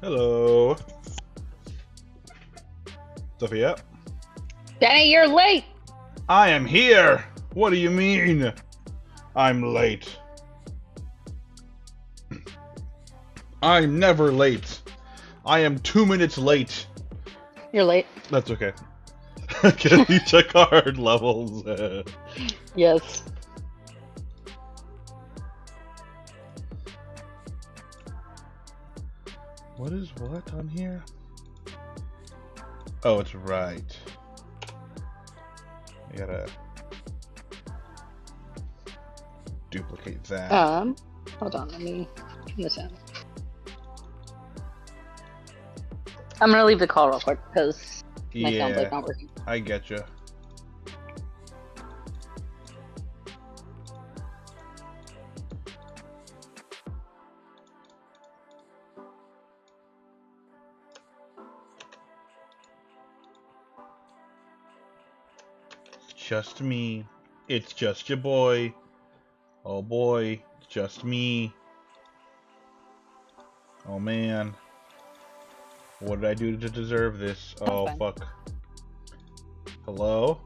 Hello. Sophia? Danny, you're late! I am here! What do you mean? I'm late. I'm never late. I am 2 minutes late. You're late. That's okay. Can we check our levels? Yes. What is what on here? Oh, it's right. I gotta duplicate that. Hold on, let me turn this down. I'm gonna leave the call real quick because my sound's like not working. I getcha. Just me. It's just your boy. Oh boy, it's just me. Oh man. What did I do to deserve this? Oh fine. fuck. Hello?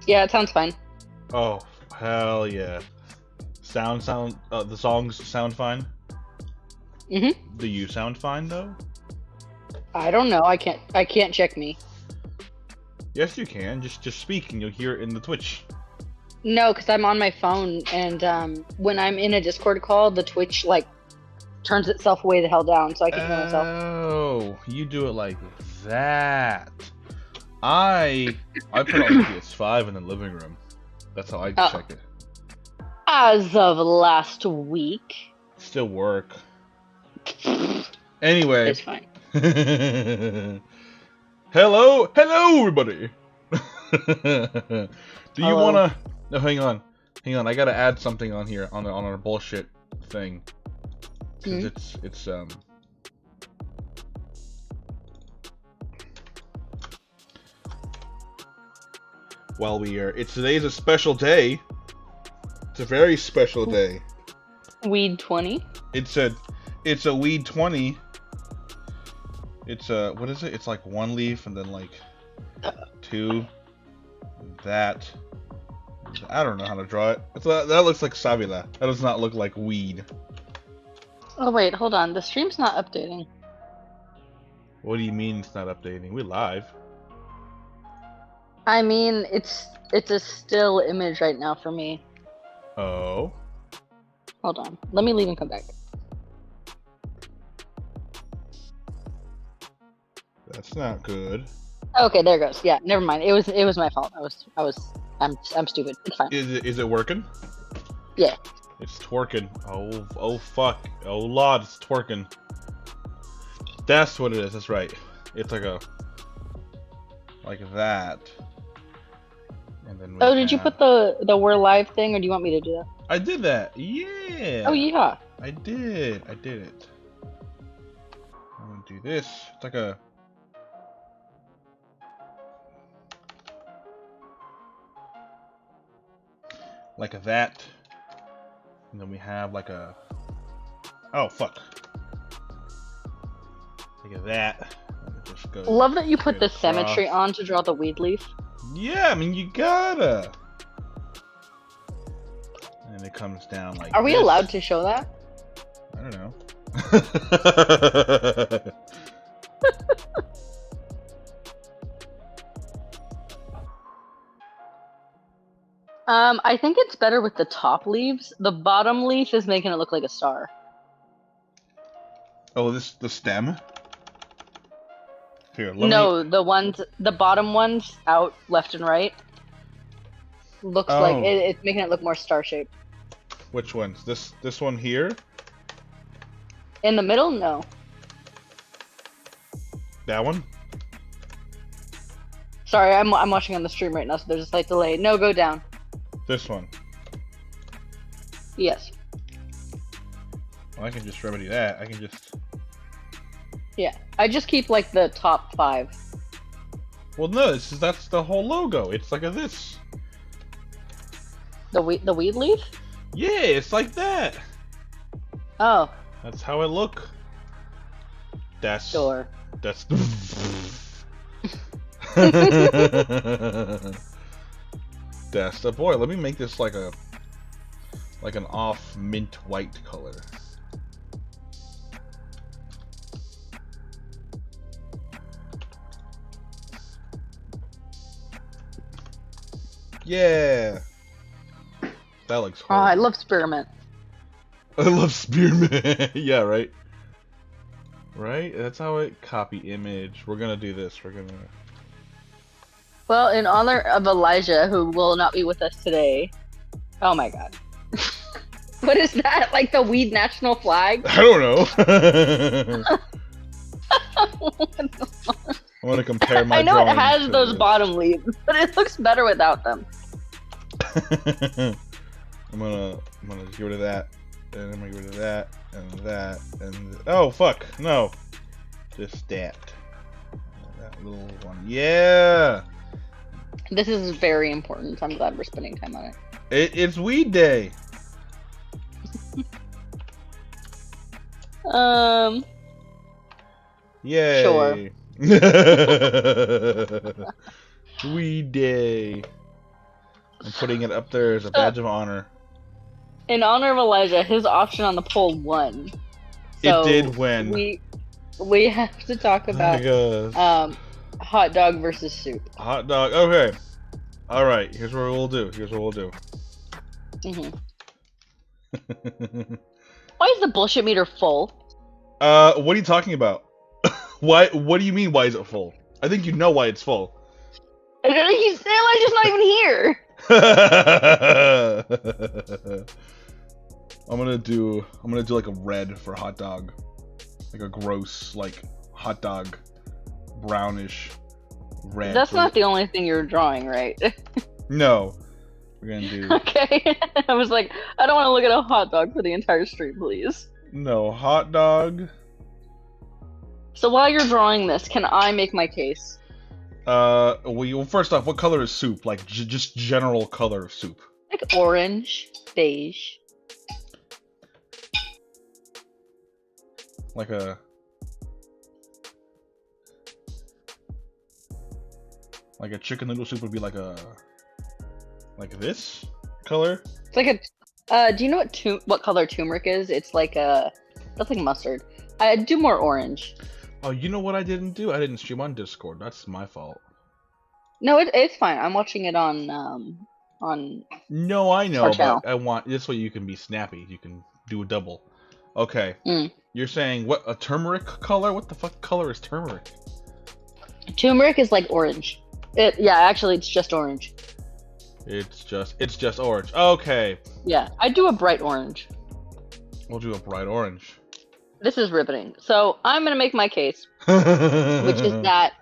Yeah, it sounds fine. Oh, hell yeah. The songs sound fine? Mm-hmm. Do you sound fine though? I don't know. I can't check me. Yes, you can. Just speak and you'll hear it in the Twitch. No, because I'm on my phone, and when I'm in a Discord call, the Twitch like turns itself way the hell down, so I can hear myself. Oh, you do it like that. I put it on the PS5 in the living room. That's how I check it. As of last week. Still work. Anyway. It's fine. Hello everybody. Do you wanna? No, hang on. I gotta add something on here on our bullshit thing. Cause it's Well, today's a special day. It's a very special day. Weed 20. It's a weed 20. It's what is it? It's like one leaf and then like two. That. I don't know how to draw it. That looks like Savila. That does not look like weed. Oh wait, hold on. The stream's not updating. What do you mean it's not updating? We're live. I mean, it's a still image right now for me. Oh. Hold on. Let me leave and come back. That's not good. Okay, there it goes. Yeah, never mind. It was my fault. I'm stupid. It's fine. Is it working? Yeah. It's twerking. Oh fuck. Oh lord, it's twerking. That's what it is. That's right. It's like that. And then did you put the we're live thing, or do you want me to do that? I did that. Yeah. Oh yeah. I did it. I'm gonna do this. It's like that. And then we have like a... Oh, fuck. Like that. Just go Love that you put the symmetry on to draw the weed leaf. Yeah, I mean, you gotta. And it comes down like Are we allowed to show that? I don't know. I think it's better with the top leaves. The bottom leaf is making it look like a star. Oh, the stem? Here, the bottom ones out left and right. Looks like it's making it look more star shaped. Which ones? This one here? In the middle? No. That one? Sorry, I'm watching on the stream right now, so there's a slight delay. No, go down. This one? Yes. Well, I can just remedy that. I can just... Yeah, I just keep like the top 5. Well, no, that's the whole logo. It's like this. The weed leaf? Yeah, it's like that. Oh. That's how it look. That's Sure. that's that's the boy. Let me make this like an off mint white color. Yeah, that looks Oh, horrible. I love spearmint. I love spearmint. Yeah, right. Right? That's how it copy image. We're gonna do this. We're gonna. Well, in honor of Elijah, who will not be with us today. Oh my god. What is that? Like the weed national flag? I don't know. I'm gonna compare my I know it drawings has to those this. bottom leaves, but it looks better without them. I'm gonna get rid of that, and I'm gonna get rid of that, and oh fuck, no, just that little one. Yeah, This is very important. I'm glad we're spending time on it. it's weed day. Yay. Sure. Weed day. I'm putting it up there as a badge of honor. In honor of Elijah, his option on the poll won. So It did win. We have to talk about Oh my gosh. hot dog versus soup. Hot dog. Okay. All right. Here's what we'll do. Hmm. Why is the bullshit meter full? What are you talking about? Why? What do you mean? Why is it full? I think you know why it's full. Elijah's not even here. I'm gonna do like a red for hot dog, like a gross like hot dog, brownish red. That's not the only thing you're drawing, right? No, we're gonna do Okay. I was like, I don't want to look at a hot dog for the entire stream, please. no hot dog. So while you're drawing this, can I make my case? Well, first off, what color is soup? Like just general color of soup. Like orange, beige. Like a chicken noodle soup would be like this color. It's like do you know what color turmeric is? It's like that's like mustard. I do more orange. Oh, you know what I didn't do? I didn't stream on Discord. That's my fault. No, it's fine. I'm watching it on No, I know, our but channel. I want this way you can be snappy. You can do a double. Okay. Mm. You're saying what, a turmeric color? What the fuck color is turmeric? Turmeric is like orange. Actually it's just orange. It's just orange. Okay. Yeah, I do a bright orange. We'll do a bright orange. This is riveting. So I'm gonna make my case, which is that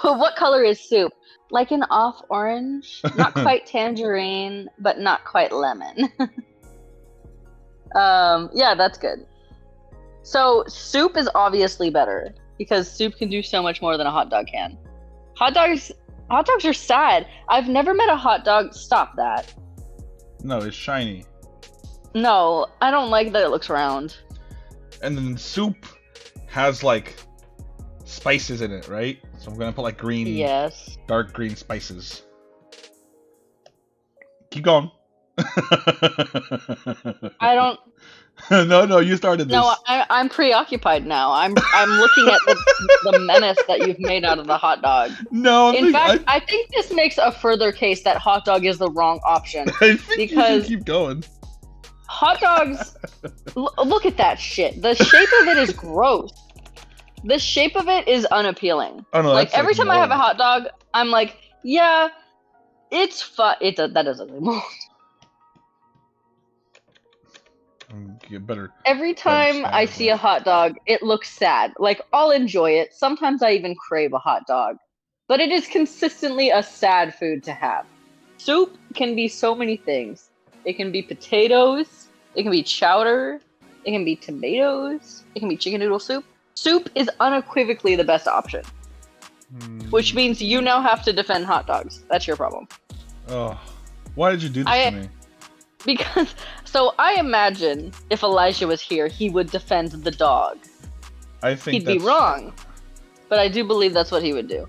what color is soup? Like an off orange, not quite tangerine, but not quite lemon. Yeah, that's good. So soup is obviously better because soup can do so much more than a hot dog can. Hot dogs are sad. I've never met a hot dog. Stop that. No, it's shiny. No, I don't like that it looks round. And then soup has like spices in it, right? So I'm gonna put like green, Yes. dark green spices. Keep going. I don't. No, you started this. No, I'm preoccupied now. I'm looking at the menace that you've made out of the hot dog. No, In fact, I think this makes a further case that hot dog is the wrong option. I think because- you should keep going. Hot dogs, look at that shit. The shape of it is gross. The shape of it is unappealing. Oh no, Like that's every time I have a mold. hot dog, I'm like, yeah, it's fun. That doesn't look mold. Get better. Every time I see a hot dog, it looks sad. Like, I'll enjoy it. Sometimes I even crave a hot dog. But it is consistently a sad food to have. Soup can be so many things. It can be potatoes. It can be chowder. It can be tomatoes. It can be chicken noodle soup. Soup is unequivocally the best option. Which means you now have to defend hot dogs. That's your problem. Oh, why did you do this to me? Because, so I imagine if Elijah was here, he would defend the dog. I think He'd be wrong, but I do believe that's what he would do.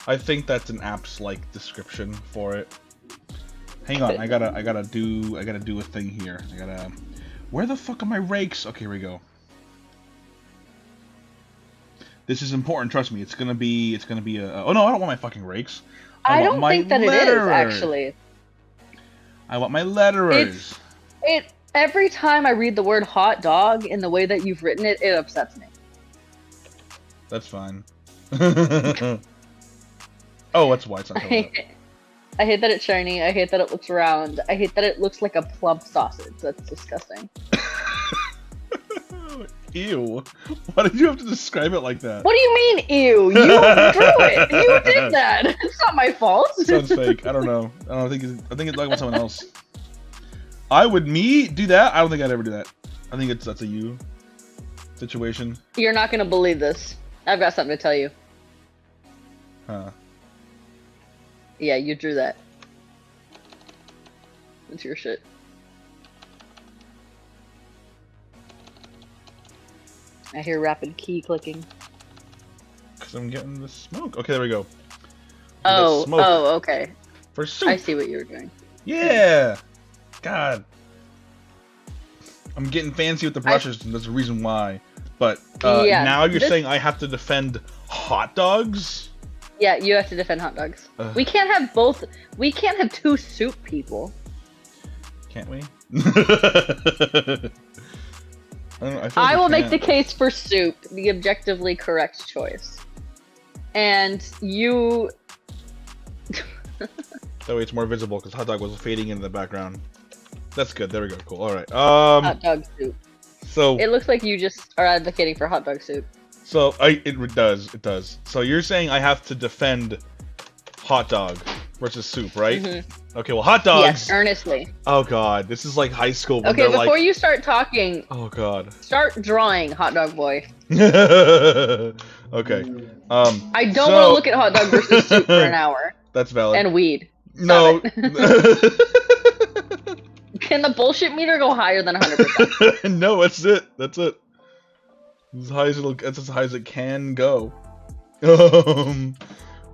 I think that's an apps like description for it. Hang on, I gotta do a thing here. Where the fuck are my rakes? Okay, here we go. This is important. Trust me. It's gonna be a. Oh no, I don't want my fucking rakes. I don't think that it is actually. I want my letterers. Every time I read the word hot dog in the way that you've written it, it upsets me. That's fine. Oh, that's why it's not coming up. I hate that it's shiny. I hate that it looks round. I hate that it looks like a plump sausage. That's disgusting. Ew. Why did you have to describe it like that? What do you mean, ew? You drew it. You did that. It's not my fault. It sounds fake. I don't know. I think it's like with someone else. I would do that? I don't think I'd ever do that. I think that's a you situation. You're not gonna believe this. I've got something to tell you. Huh. Yeah, you drew that. It's your shit. I hear rapid key clicking. Because I'm getting the smoke. Okay, there we go. Oh, okay. For soup. I see what you were doing. Yeah. God. I'm getting fancy with the brushes, and there's a reason why. But yeah, now you're saying I have to defend hot dogs? Yeah, you have to defend hot dogs. We can't have both. We can't have two soup people. Can't we? I will make the case for soup, the objectively correct choice. And you... That way it's more visible, because hot dog was fading in the background. That's good, there we go, cool, alright. Hot dog soup. So... It looks like you just are advocating for hot dog soup. So, it does. So you're saying I have to defend hot dog versus soup, right? Mm-hmm. Okay, well, hot dogs... Yes, earnestly. Oh god, this is like high school. Okay, before you start talking... Oh god. Start drawing, hot dog boy. Okay. I don't want to look at hot dog versus soup for an hour. That's valid. And weed. No. Can the bullshit meter go higher than 100%? No, that's it. That's it. That's as high as it can go. What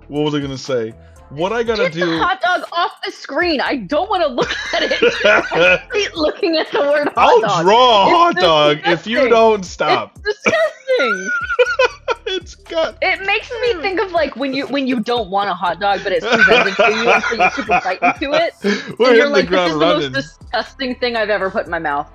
was I gonna say? What I gotta do? Get the hot dog off the screen. I don't want to look at it. I hate looking at the word hot dog. I'll draw a hot dog if you don't stop. It's disgusting. It makes me think of like when you don't want a hot dog, but it's presented to you, and so you super bite into it. And you're like, this is the most disgusting thing I've ever put in my mouth.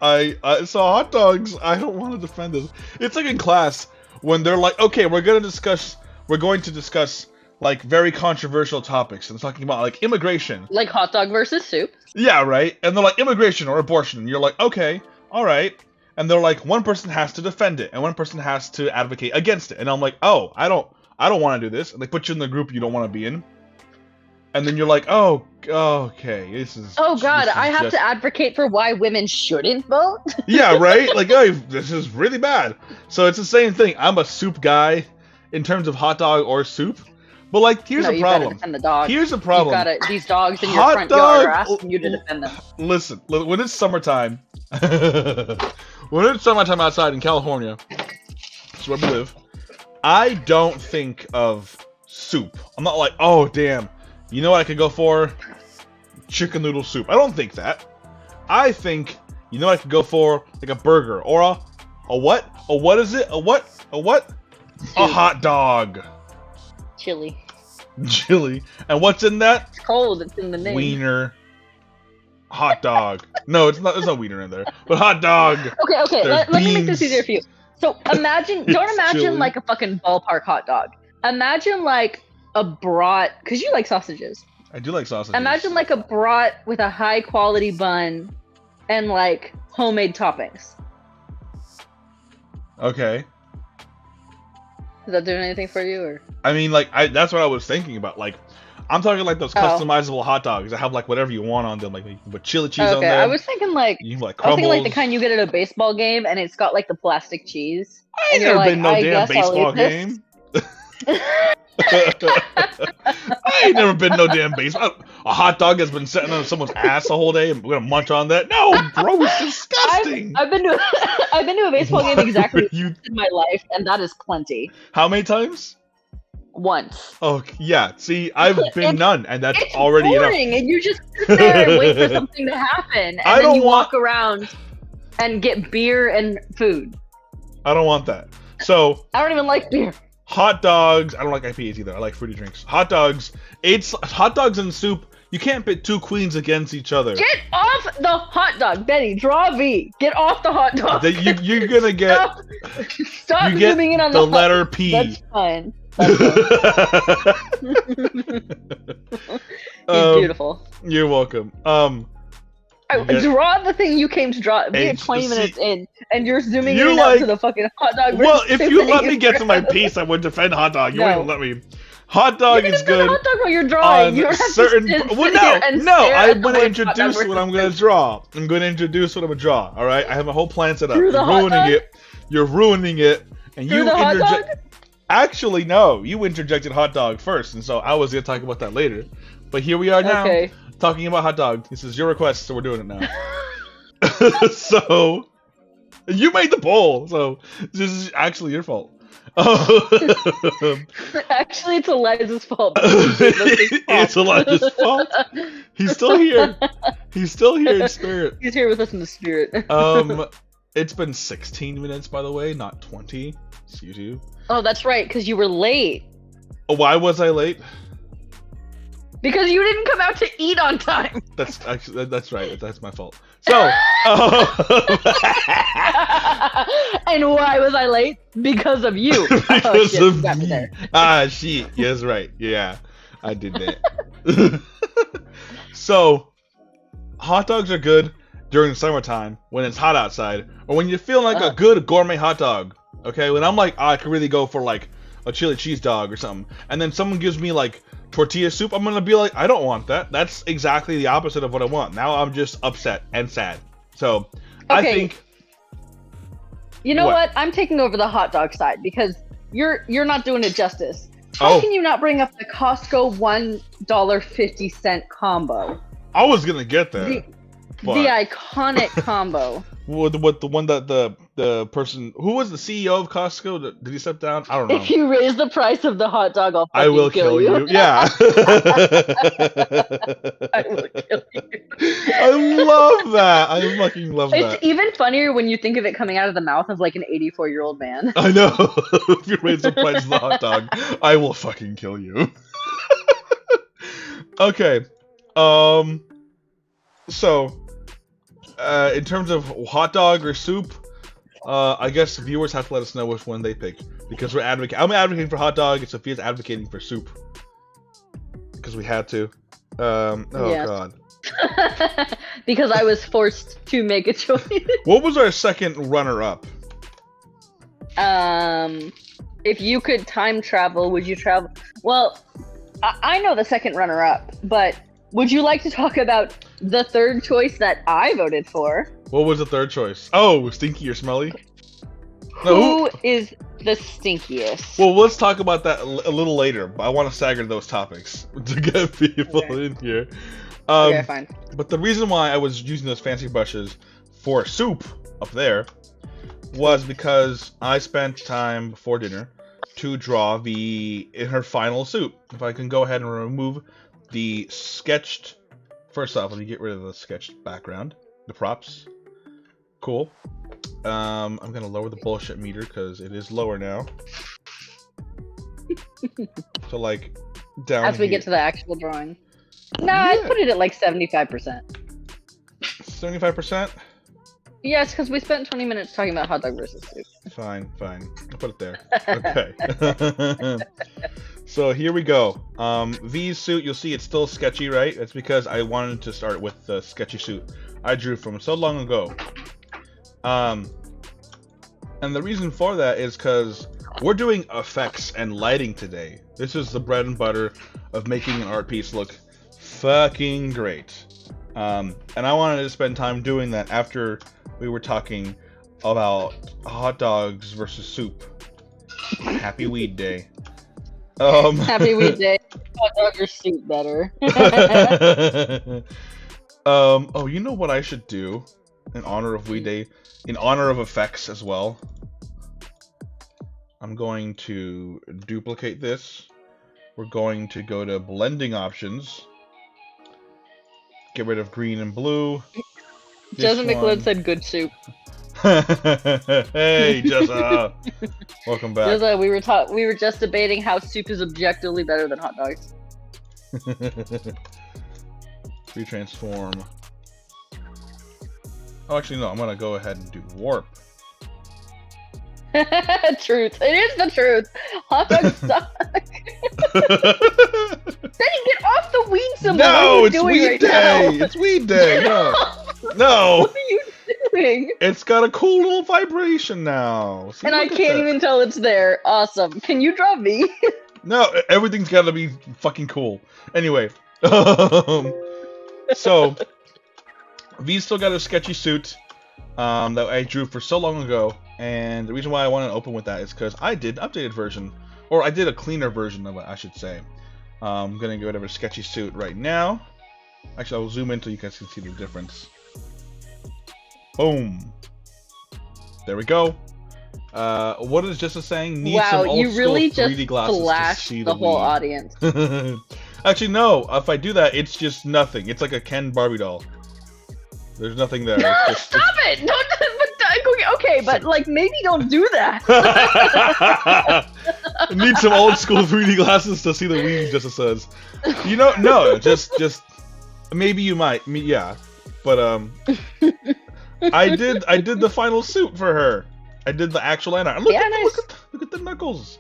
I saw hot dogs. I don't want to defend this. It's like in class when they're like, okay, we're going to discuss like very controversial topics, and talking about like immigration, like hot dog versus soup. Yeah, right. And they're like immigration or abortion. And you're like, okay, all right. And they're like, one person has to defend it, and one person has to advocate against it. And I'm like, oh, I don't want to do this. And they put you in the group you don't want to be in. And then you're like, oh, okay, this is. Oh God, I have to advocate for why women shouldn't vote. Yeah, right. Like, oh, this is really bad. So it's the same thing. I'm a soup guy in terms of hot dog or soup. But like, here's a problem. Defend the dog. Here's a problem. These dogs in your front yard are asking you to defend them. Listen, when it's summertime, outside in California, that's where we live, I don't think of soup. I'm not like, oh damn, you know what I could go for? Chicken noodle soup. I don't think that. I think, you know what I could go for? Like a burger or a what? A what is it? A what? A what? Soup. A hot dog. Chili. And what's in that? It's cold. It's in the name. Wiener. Hot dog. No, it's not. There's no wiener in there. But hot dog. Okay. Let me make this easier for you. So don't imagine chili. like a fucking ballpark hot dog. Imagine like a brat, because you like sausages. I do like sausages. Imagine like a brat with a high quality bun and like homemade toppings. Okay. Is that doing anything for you, or? I mean, like, that's what I was thinking about. Like, I'm talking like those customizable hot dogs that have like whatever you want on them, like you can put chili cheese on them. I was thinking like, the kind you get at a baseball game, and it's got like the plastic cheese. I ain't never been no damn baseball game. I ain't never been no damn baseball. a hot dog has been sitting on someone's ass the whole day and we're gonna munch on that. No, bro, it's disgusting. I've been to I've been to a baseball game exactly you... once in my life, and that is plenty. How many times? Once. Oh yeah, see, I've been none, and that's It's already boring, enough. and you just sit there and wait for something to happen, and then you walk around and get beer and food. I don't want that. So I don't even like beer. Hot dogs. I don't like IPAs either. I like fruity drinks. Hot dogs. It's hot dogs and soup. You can't pit two queens against each other. Get off the hot dog, Benny. Draw a V. Get off the hot dog. You're gonna get. Stop zooming in on the letter P. That's fine. That's fine. He's beautiful. You're welcome. Draw the thing you came to draw. We 20 minutes in, and you're zooming in and out to the fucking hot dog. Well, if you let me get to my piece, I would defend hot dog. You wouldn't let me. Hot dog is good. Hot dog while you're drawing. You don't have certain. to No. I'm going to introduce what I'm going to draw. I'm going to introduce what I'm going to draw. All right. I have a whole plan set up. You're ruining it. You're ruining it. And you interject. Actually, no. You interjected hot dog first, and so I was going to talk about that later. But here we are now, talking about hot dog. This is your request, so we're doing it now. So you made the poll, so this is actually your fault. Actually, it's Elijah's fault. It's Elijah's fault. He's still here. He's still here in spirit. He's here with us in the spirit. It's been 16 minutes, by the way, not 20. Excuse you. Oh, that's right, because you were late. Why was I late? Because you didn't come out to eat on time. That's actually that's right. That's my fault. So, and why was I late? Because of you. Because of me. Shit. Yes, right. Yeah, I did that. So, hot dogs are good during the summertime when it's hot outside, or when you're feeling like a good gourmet hot dog. Okay, when I'm like, I could really go for like a chili cheese dog or something, and then someone gives me like tortilla soup, I'm gonna be like, I don't want that. That's exactly the opposite of what I want. Now I'm just upset and sad. So I think you know what? I'm taking over the hot dog side because you're not doing it justice. How can you not bring up the Costco $1.50 combo? I was gonna get that. The iconic combo. What the one that the person who was the CEO of Costco, did he step down? I don't know. If you raise the price of the hot dog, I will kill you. Yeah. I will kill you. I love that. I fucking love that. It's even funnier when you think of it coming out of the mouth of like an 84-year-old man. I know. If you raise the price of the hot dog, I will fucking kill you. Okay. So, in terms of hot dog or soup, I guess viewers have to let us know which one they pick, because we're advocating. I'm advocating for hot dog, and Sophia's advocating for soup because we had to. God. Because I was forced to make a choice. What was our second runner-up? If you could time travel, would you travel? Well, I know the second runner-up, but would you like to talk about the third choice that I voted for? What was the third choice? Oh, stinky or smelly? Who is the stinkiest? Well, let's talk about that a little later, but I want to stagger those topics to get people in here. Okay, fine. But the reason why I was using those fancy brushes for soup up there was because I spent time before dinner to draw in her final soup. If I can go ahead and remove the sketched. First off, let me get rid of the sketched background, the props. Cool. I'm gonna lower the bullshit meter because it is lower now. So like down as we here. get to the actual drawing. No, I'd put it at like 75%. 75%? Yes, because we spent 20 minutes talking about hot dog versus soup. Fine. I'll put it there. Okay. So here we go. V's suit, you'll see it's still sketchy, right? That's because I wanted to start with the sketchy suit I drew from so long ago. And the reason for that is because we're doing effects and lighting today. This is the bread and butter of making an art piece look fucking great. And I wanted to spend time doing that after we were talking about hot dogs versus soup. Happy Weed Day. Happy Weed Day. Hot dog or soup better. Oh, you know what I should do in honor of Weed Day, in honor of effects as well. I'm going to duplicate this. We're going to go to blending options. Get rid of green and blue. Joseph McLeod said good soup. Hey, Jessa. Welcome back. Jessa, we were just debating how soup is objectively better than hot dogs. Retransform. Oh, actually, no. I'm gonna go ahead and do warp. Truth. It is the truth. Hot dogs suck. Benny, get off the weed symbol. No, it's Weed Weed Day. It's Weed Day. No. No. What are you doing? It's got a cool little vibration now. See, And I can't even tell it's there. Awesome. Can you draw me? No, everything's gotta be fucking cool. Anyway, so V's still got a sketchy suit that I drew for so long ago, and the reason why I wanted to open with that is because I did an updated version, or I did a cleaner version of it, I should say. I'm gonna get rid of a sketchy suit right now. Actually, I'll zoom in so you guys can see the difference. Boom. There we go. What is Jessa saying? Need wow, some old you really school 3D just glasses flashed to see the whole weed. audience. Actually, no. If I do that, it's just nothing. It's like a Ken Barbie doll. There's nothing there. No, It's just, stop it! Okay, but like maybe don't do that. Need some old school 3D glasses to see the weed, Jessa says. You know, no, just maybe you might. Yeah, but I did the final suit for her. I did the actual line. Look, look at the knuckles.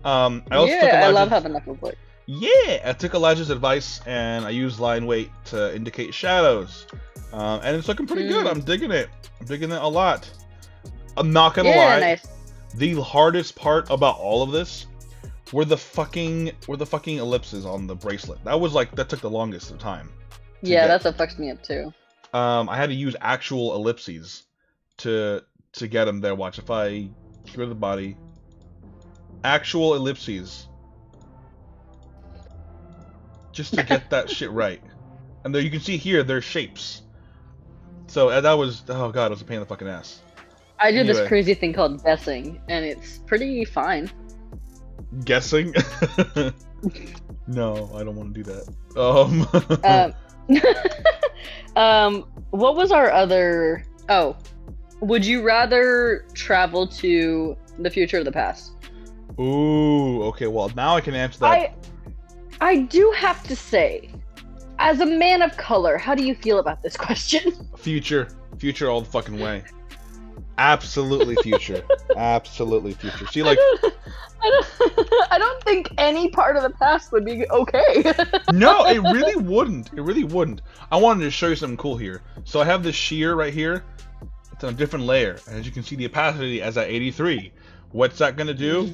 I also took I love how the knuckles look. Yeah, I took Elijah's advice and I used line weight to indicate shadows. And it's looking pretty good. I'm digging it. I'm digging it a lot. I'm not gonna lie. Nice. The hardest part about all of this were the fucking ellipses on the bracelet. That took the longest of time. Yeah, that's what fucks me up too. I had to use actual ellipses to get them there. Watch, if I get rid of the body, actual ellipses, just to get that shit right. And there you can see here their shapes. So that was, oh god, it was a pain in the fucking ass. I do this crazy thing called guessing, and it's pretty fine. Guessing? No, I don't want to do that. What was our other? Oh, would you rather travel to the future or the past? Ooh, okay. Well, now I can answer that. I do have to say, as a man of color, how do you feel about this question? Future all the fucking way. Absolutely future. Absolutely future. See, like, I don't think any part of the past would be okay. no, it really wouldn't. It really wouldn't. I wanted to show you something cool here. So I have this shear right here. It's on a different layer. And as you can see, the opacity is at 83. What's that going to do?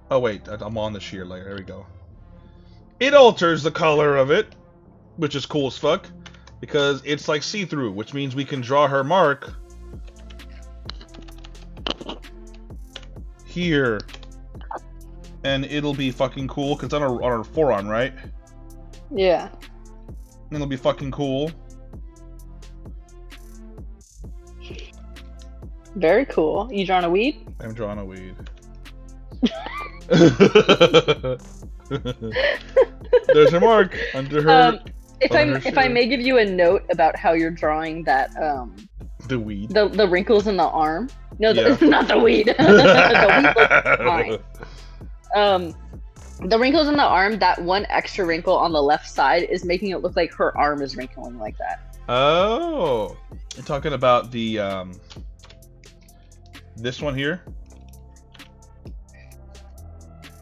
Oh, wait. I'm on the shear layer. There we go. It alters the color of it, which is cool as fuck. Because it's like see-through, which means we can draw her mark here. And it'll be fucking cool, because on her forearm, right? Yeah. And it'll be fucking cool. Very cool. You drawing a weed? I'm drawing a weed. There's her mark under her. If I may give you a note about how you're drawing that the weed, the wrinkles in the arm. No, not the weed. The weed looks fine. The wrinkles in the arm, that one extra wrinkle on the left side is making it look like her arm is wrinkling like that. Oh, you're talking about the this one here.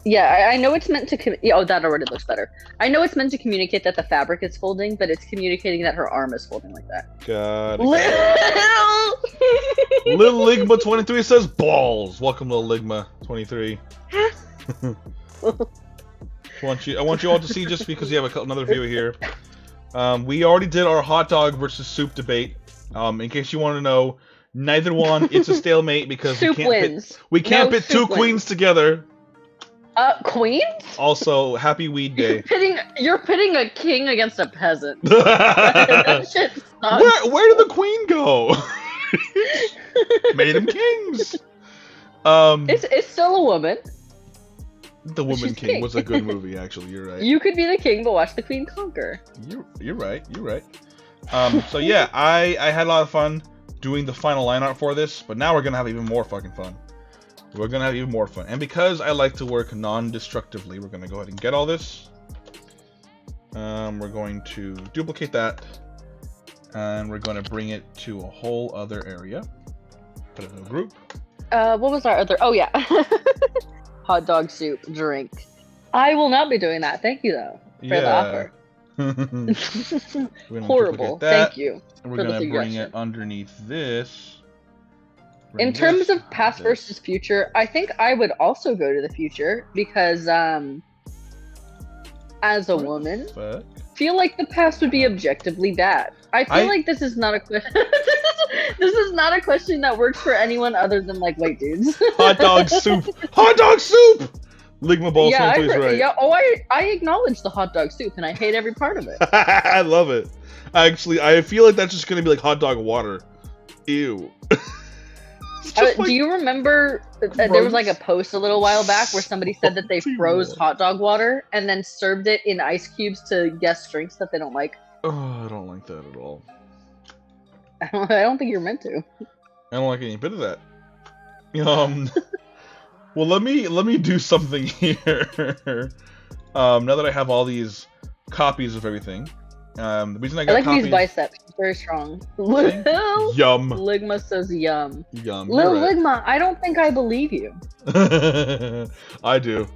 Yeah, I know it's meant to. Oh, that already looks better. I know it's meant to communicate that the fabric is folding, but it's communicating that her arm is folding like that. Got it. Little Ligma 23 says balls. Welcome, Little Ligma 23. I want you all to see, just because you have another viewer here. We already did our hot dog versus soup debate. In case you want to know, neither one. It's a stalemate because we can't pit two queens together. Queens? Also, happy weed day. You're pitting a king against a peasant. That shit sucks. Where did the queen go? Made them kings. It's still a woman. The Woman She's King was a good movie, actually. You're right. You could be the king, but watch the queen conquer. You're right. You're right. So yeah, I had a lot of fun doing the final line art for this, but now we're gonna have even more fucking fun. We're gonna have even more fun, and because I like to work non-destructively, we're gonna go ahead and get all this. We're going to duplicate that, and we're gonna bring it to a whole other area. Put it in a group. What was our other? Oh yeah, hot dog soup drink. I will not be doing that. Thank you though for the offer. Horrible. Thank you. And we're gonna bring it underneath this. In terms of past versus future, I think I would also go to the future because, as a woman, feel like the past would be objectively bad. I feel like this is not a question. This is not a question that works for anyone other than like white dudes. Hot dog soup. Hot dog soup. Ligma balls. Yeah, right. Yeah. Oh, I acknowledge the hot dog soup, and I hate every part of it. I love it. Actually, I feel like that's just gonna be like hot dog water. Ew. Do you remember there was like a post a little while back where somebody said that they froze hot dog water and then served it in ice cubes to guest drinks that they don't like? Oh, I don't like that at all. I don't think you're meant to. I don't like any bit of that. Well, let me do something here. Now that I have all these copies of everything, the reason I got copies, these biceps, very strong. Yum. Ligma says yum. Yum. Lil Ligma, I don't think I believe you. I do.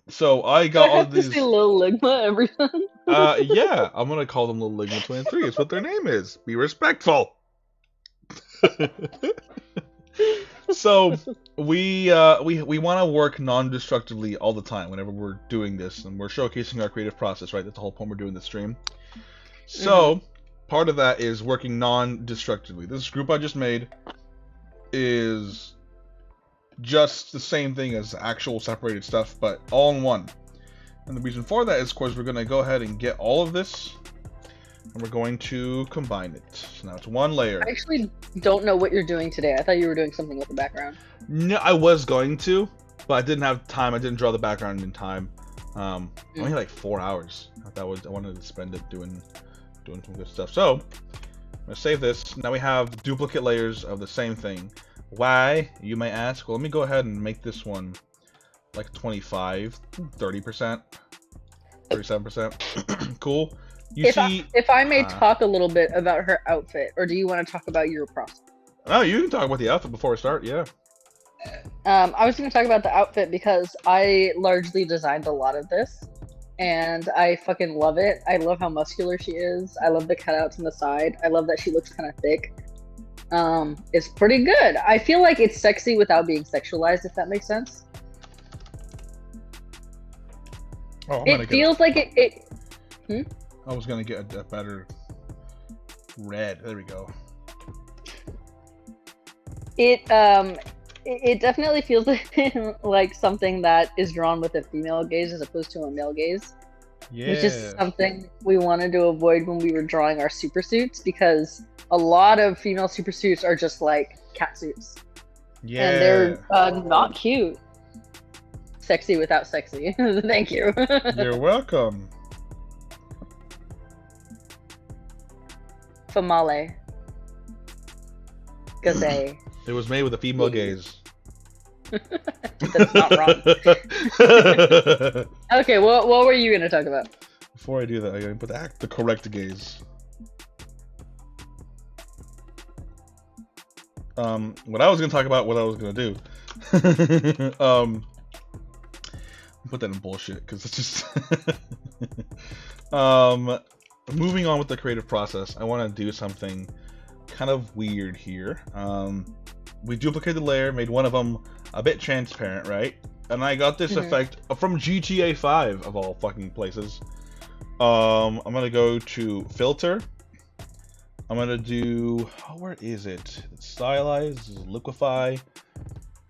So I got all these. To say Lil Ligma every time. Yeah, I'm gonna call them Lil Ligma 23. It's what their name is. Be respectful. So we want to work non-destructively all the time whenever we're doing this, and we're showcasing our creative process, right? That's the whole point we're doing this stream. So part of that is working non-destructively. This group I just made is just the same thing as actual separated stuff, but all in one. And the reason for that is, of course, we're going to go ahead and get all of this, and we're going to combine it. So now it's one layer. I actually don't know what you're doing today. I thought you were doing something with the background. No, I was going to, but I didn't have time. I didn't draw the background in time. Only like 4 hours. I wanted to spend it doing some good stuff. So I'm gonna save this. Now we have duplicate layers of the same thing. Why, you may ask? Well, let me go ahead and make this one like 25, 30%, 37%. Cool. If I may talk a little bit about her outfit, or do you want to talk about your process? Oh, you can talk about the outfit before we start, yeah. I was going to talk about the outfit because I largely designed a lot of this, and I fucking love it. I love how muscular she is. I love the cutouts on the side. I love that she looks kind of thick. It's pretty good. I feel like it's sexy without being sexualized, if that makes sense. Oh, it feels like it. I was gonna get a better red. There we go. It definitely feels like something that is drawn with a female gaze as opposed to a male gaze. Yeah. Which is something we wanted to avoid when we were drawing our super suits, because a lot of female super suits are just like cat suits. Yeah. And they're not cute. Sexy without sexy. Thank you. You're welcome. Famale. Gaze. It was made with a female gaze. That's not wrong. Okay, what were you going to talk about? Before I do that, I gotta put the correct gaze. What I was going to talk about, what I was going to do. Put that in bullshit, because it's just... moving on with the creative process, I want to do something kind of weird here. We duplicated the layer, made one of them a bit transparent, right? And I got this effect from GTA 5 of all fucking places. I'm gonna go to filter. I'm gonna do, where is it? Stylize, liquefy.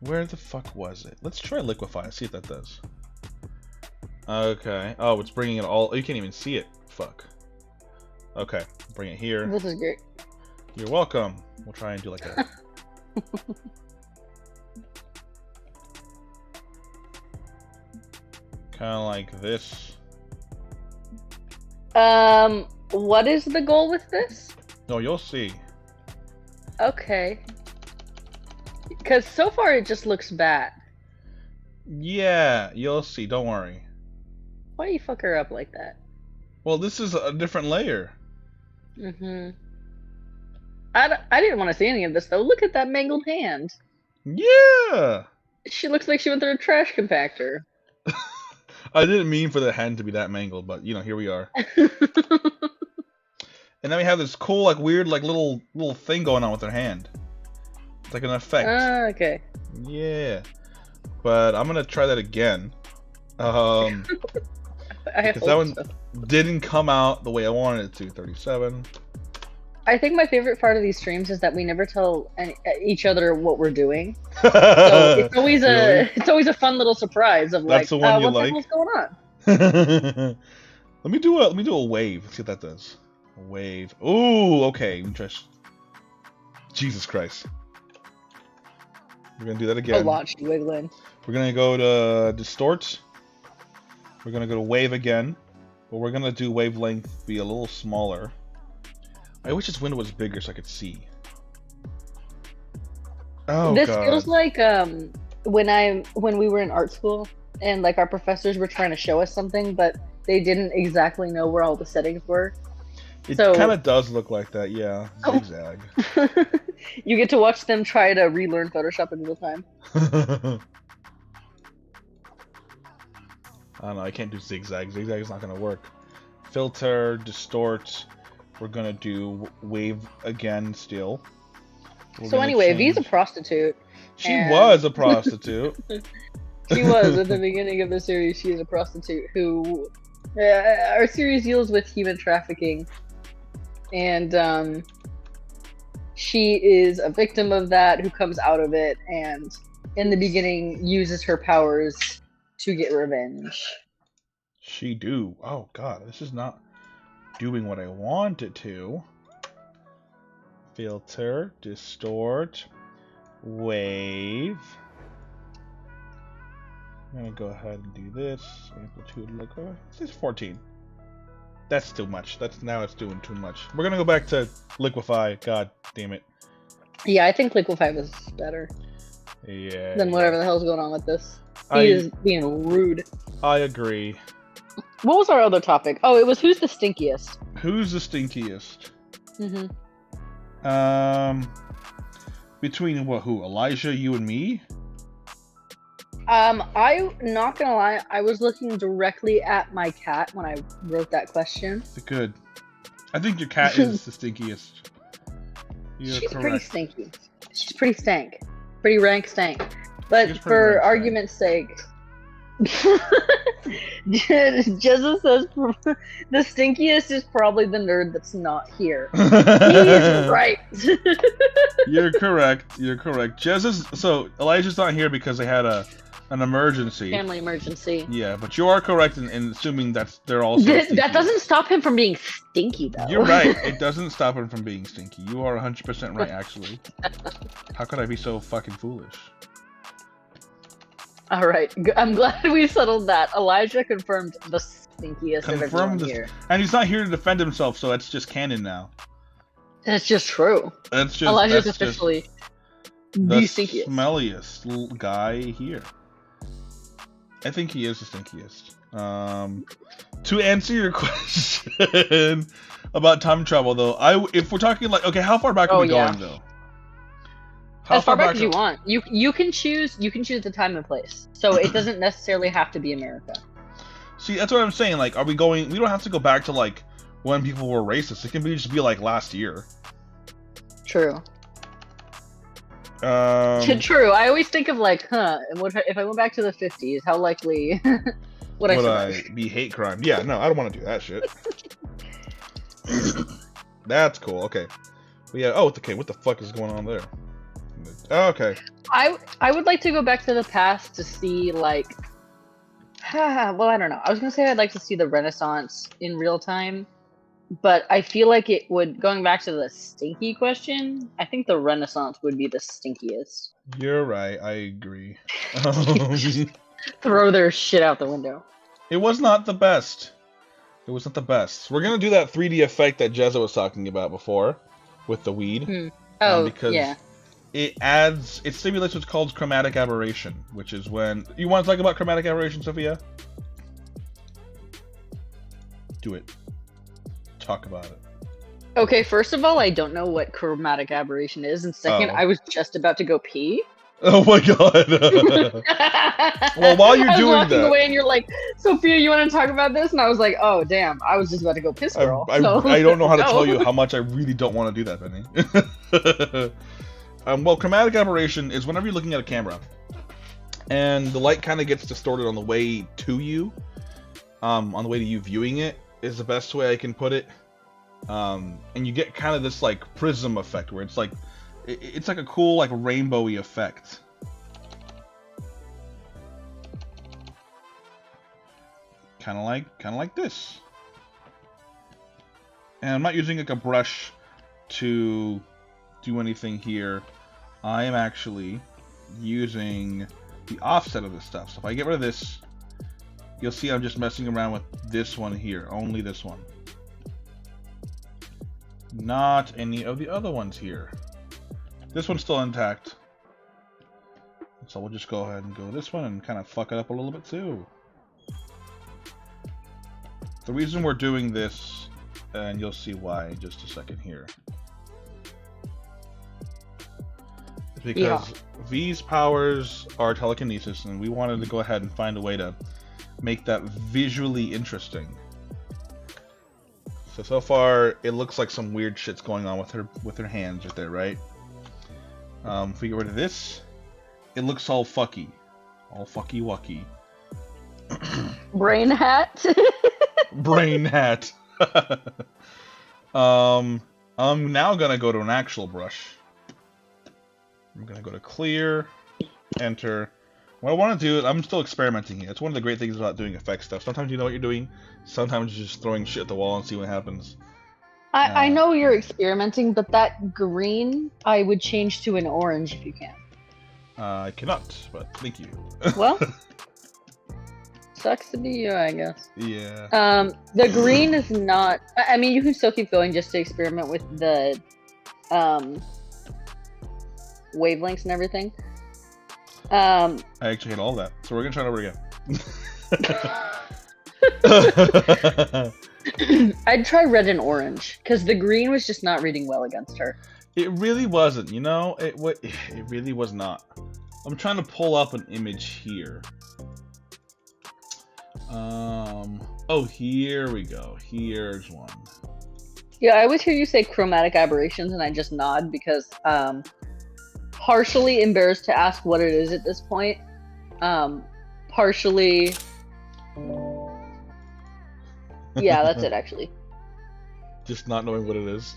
Where the fuck was it? Let's try liquefy. See if that does. Okay. Oh, it's bringing it all. You can't even see it. Fuck. Okay. Bring it here. This is great. You're welcome. We'll try and do like a. Kind of like this. What is the goal with this? No, you'll see. Okay. Because so far it just looks bad. Yeah, you'll see. Don't worry. Why do you fuck her up like that? Well, this is a different layer. Mm-hmm. I didn't want to see any of this, though. Look at that mangled hand. Yeah! She looks like she went through a trash compactor. I didn't mean for the hand to be that mangled, but, you know, here we are. And then we have this cool, like, weird, like, little thing going on with her hand. It's like an effect. Okay. Yeah. But I'm gonna try that again. I Because that one didn't come out the way I wanted it to. 37. I think my favorite part of these streams is that we never tell each other what we're doing. So it's always Really? it's always a fun little surprise of That's like, the one you what the like? hell's going on? Let me do a wave. Let's see what that does. A wave. Ooh, okay. Interest. Jesus Christ. We're gonna do that again. A lot wiggling. We're gonna go to distort. We're gonna go to wave again, but we're gonna do wavelength be a little smaller. I wish this window was bigger so I could see. Oh This God. feels like when we were in art school and like our professors were trying to show us something, but they didn't exactly know where all the settings were. It So- kind of does look like that, yeah. Zigzag. You get to watch them try to relearn Photoshop in real time. I don't know, I can't do zigzag. Zigzag is not gonna work. Filter, distort. We're gonna do wave again still. We're So gonna anyway, V's a change- prostitute. She and- was a prostitute. She was at the beginning of the series. She is a prostitute who our series deals with human trafficking, and she is a victim of that who comes out of it, and in the beginning uses her powers to get revenge. She do. Oh God, this is not doing what I want it to. Filter, distort, wave. I'm gonna go ahead and do this. Amplitude, like, this is 14. That's too much. Now it's doing too much. We're gonna go back to liquefy. God damn it. Yeah, I think Liquefy was better Yeah. than whatever the hell's going on with this. He is being rude. I agree. What was our other topic? Oh, it was who's the stinkiest. Who's the stinkiest? Mm-hmm. Between what? Who? Elijah, you, and me? I'm not gonna lie, I was looking directly at my cat when I wrote that question. Good. I think your cat is the stinkiest. You're She's pretty correct. stinky. She's pretty stank. Pretty rank stank. But She's pretty for rank argument's sake, Jezza says the stinkiest is probably the nerd that's not here. He's right. You're correct. You're correct. So Elijah's not here because they had an emergency. Family emergency. Yeah, but you are correct in assuming they're also That stinky. doesn't stop him from being stinky, though. You're right. It doesn't stop him from being stinky. You are 100% right, actually. How could I be so fucking foolish? All right, I'm glad we settled that. Elijah confirmed the stinkiest of everyone Confirmed this, here. and he's not here to defend himself, so that's just canon now. That's just true. That's just Elijah's that's just officially the the stinkiest. smelliest guy here. I think he is the stinkiest. To answer your question about time travel, though, if we're talking like, okay, how far back are we going though? How As far back as are- you want. You can choose the time and place. So it doesn't necessarily have to be America. See, that's what I'm saying. Like, are we going? We don't have to go back to like when people were racist. It can just be like last year. True. Um, True. I always think of like, if I went back to the 50s, how likely would I would survive? I be hate crime? Yeah, no, I don't want to do that shit. That's cool. Okay. Yeah. Oh, okay. What the fuck is going on there? Oh, okay. I would like to go back to the past to see like well, I don't know. I was gonna say I'd like to see the Renaissance in real time, but I feel like it would, going back to the stinky question, I think the Renaissance would be the stinkiest. You're right. I agree. Throw their shit out the window. It was not the best. It was not the best. We're gonna do that 3D effect that Jezza was talking about before, with the weed. Oh, because yeah. it stimulates what's called chromatic aberration, which is when you want to talk about chromatic aberration, Sophia. Do it. Talk about it. Okay, first of all, I don't know what chromatic aberration is, and second, I was just about to go pee. Oh my god. Well, while you're I was doing walking that, away and you're like, Sophia, you want to talk about this? And I was like, oh damn, I was just about to go piss, girl. I don't know how to tell you how much I really don't want to do that, Benny. Well, chromatic aberration is whenever you're looking at a camera, and the light kind of gets distorted on the way to you, on the way to you viewing it, is the best way I can put it. And you get kind of this like prism effect where it's like a cool like rainbowy effect. Kind of like this. And I'm not using like a brush to do anything here. I am actually using the offset of this stuff. So if I get rid of this, you'll see I'm just messing around with this one here, only this one. Not any of the other ones here. This one's still intact. So we'll just go ahead and go this one and kind of fuck it up a little bit too. The reason we're doing this, and you'll see why in just a second here, is because V's powers are telekinesis, and we wanted to go ahead and find a way to make that visually interesting. So far, it looks like some weird shit's going on with her hands right there, right? If we get rid of this, it looks all fucky. All fucky wucky. Brain hat. Brain hat. I'm now gonna go to an actual brush. I'm gonna go to clear, enter. What I want to do is, I'm still experimenting here. It's one of the great things about doing effect stuff. Sometimes you know what you're doing, sometimes you're just throwing shit at the wall and see what happens. I know you're experimenting, but that green I would change to an orange if you can. I cannot, but thank you. Well, sucks to be you, I guess. Yeah. The green is not. I mean, you can still keep going just to experiment with the wavelengths and everything. I actually hit all that, so we're gonna try it over again. I'd try red and orange because the green was just not reading well against her. It really wasn't, you know. It really was not. I'm trying to pull up an image here. Oh, here we go. Here's one. Yeah, I always hear you say chromatic aberrations, and I just nod because partially embarrassed to ask what it is at this point. Partially. Yeah, that's it actually. Just not knowing what it is.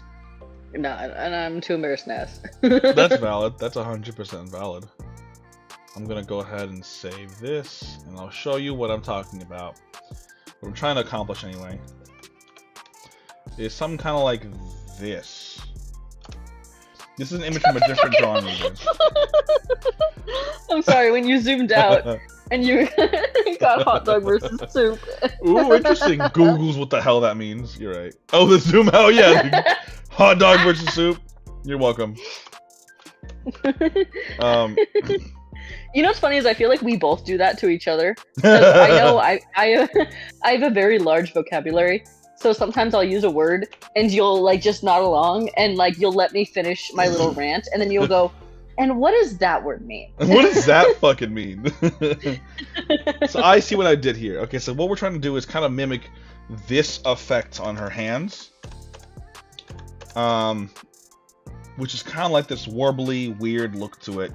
No, and I'm too embarrassed to ask. That's valid. That's 100% valid. I'm gonna go ahead and save this, and I'll show you what I'm talking about. What I'm trying to accomplish anyway is something kind of like this. This is an image from a different drawing medium. I'm sorry, when you zoomed out and you got hot dog versus soup. Ooh, interesting. Google's what the hell that means. You're right. Oh, the zoom out, yeah. Hot dog versus soup. You're welcome. You know what's funny is I feel like we both do that to each other. I know I have a very large vocabulary, so sometimes I'll use a word and you'll like just nod along and like you'll let me finish my little rant and then you'll go, and what does that word mean? What does that fucking mean? So I see what I did here. Okay, so what we're trying to do is kind of mimic this effect on her hands. Which is kind of like this warbly, weird look to it.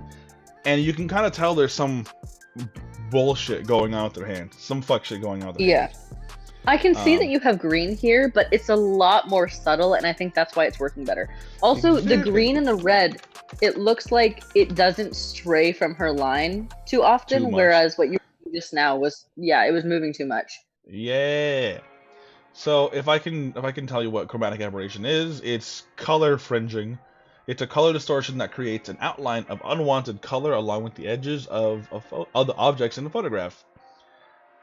And you can kind of tell there's some bullshit going on with their hands. Some fuck shit going on with their hands. I can see that Um, you have green here, but it's a lot more subtle, and I think that's why it's working better. Also, the exactly. green and the red, it looks like it doesn't stray from her line too Too often, much. whereas what you were doing just now was, yeah, it was moving too much. Yeah. So if I can tell you what chromatic aberration is, it's color fringing. It's a color distortion that creates an outline of unwanted color along with the edges of the objects in the photograph.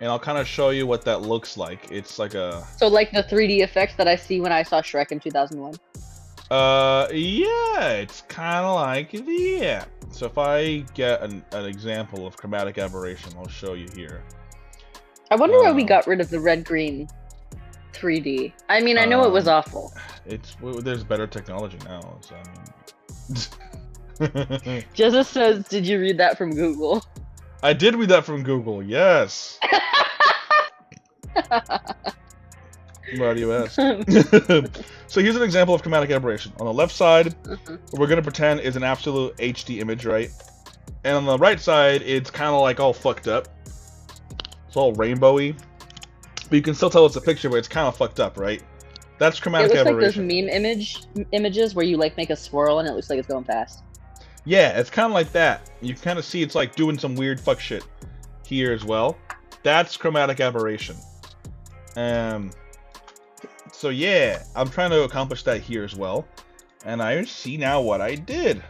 And I'll kind of show you what that looks like. It's like a So, like the 3D effects that I see when I saw Shrek in 2001. yeah, it's kind of like yeah. So if I get an example of chromatic aberration, I'll show you here. I wonder why we Um, got rid of the red green 3D. I mean, I know it was um, awful. there's better technology now. So I mean, Jessa says, "Did you read that from Google?" I did read that from Google. Yes. Why do you ask? So here's an example of chromatic aberration. On the left side, we're gonna pretend is an absolute HD image, right? And on the right side, it's kind of like all fucked up. It's all rainbowy, but you can still tell it's a picture, but it's kind of fucked up, right? That's It chromatic looks like those aberration. meme images where you like make a swirl and it looks like it's going fast. Yeah, it's kind of like that. You can kind of see it's like doing some weird fuck shit here as well. That's chromatic aberration. Um. So yeah, I'm trying to accomplish that here as well, and I see now what I did.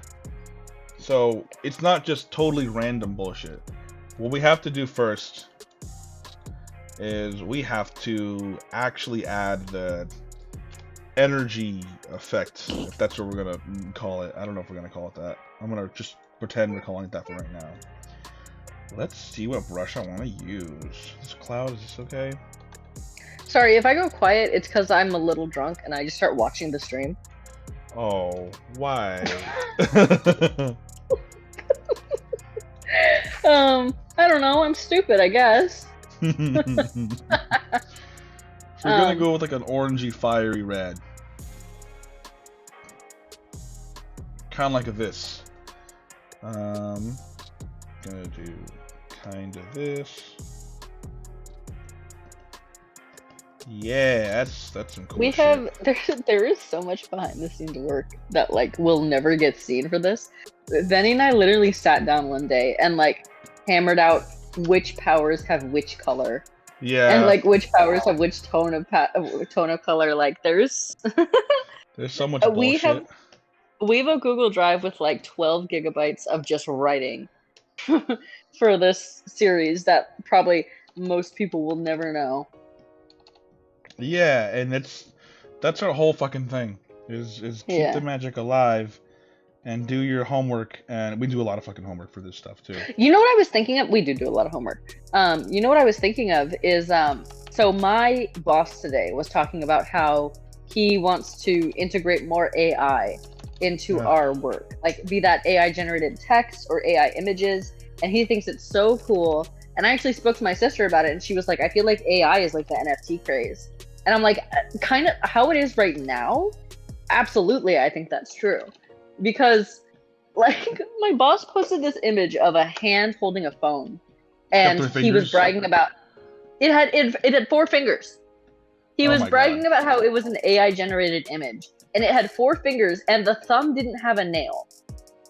So it's not just totally random bullshit. What we have to do first is we have to actually add the energy effect, if that's what we're gonna call it. I don't know if we're gonna call it that. I'm gonna just pretend we're calling it that for right now. Let's see what brush I want to use. This cloud, is this okay? Sorry, if I go quiet, it's because I'm a little drunk and I just start watching the stream. Oh, why? I don't know. I'm stupid, I guess. So we're gonna go with like an orangey, fiery red. Kind of like this. Gonna do kind of this. Yeah, that's some cool We shit. have there is so much behind the scenes work that like will never get seen for this. Benny and I literally sat down one day and like hammered out which powers have which color Yeah, and like which powers have which tone of color. Like there's there's so much we bullshit. have a Google Drive with like 12 gigabytes of just writing for this series that probably most people will never know. Yeah, and that's our whole fucking thing. Is keep the Yeah. magic alive and do your homework, and we do a lot of fucking homework for this stuff too. You know what I was thinking of? We do a lot of homework. You know what I was thinking of is so my boss today was talking about how he wants to integrate more AI into Yeah. our work, like be that AI generated text or AI images, and he thinks it's so cool. And I actually spoke to my sister about it, and she was like, "I feel like AI is like the NFT craze," and I'm like, kind of how it is right now. Absolutely, I think that's true because like my boss posted this image of a hand holding a phone Got and 3 he was fingers. bragging about it had 4 fingers. He Oh was my bragging God. about how it was an AI generated image and it had 4 fingers and the thumb didn't have a nail.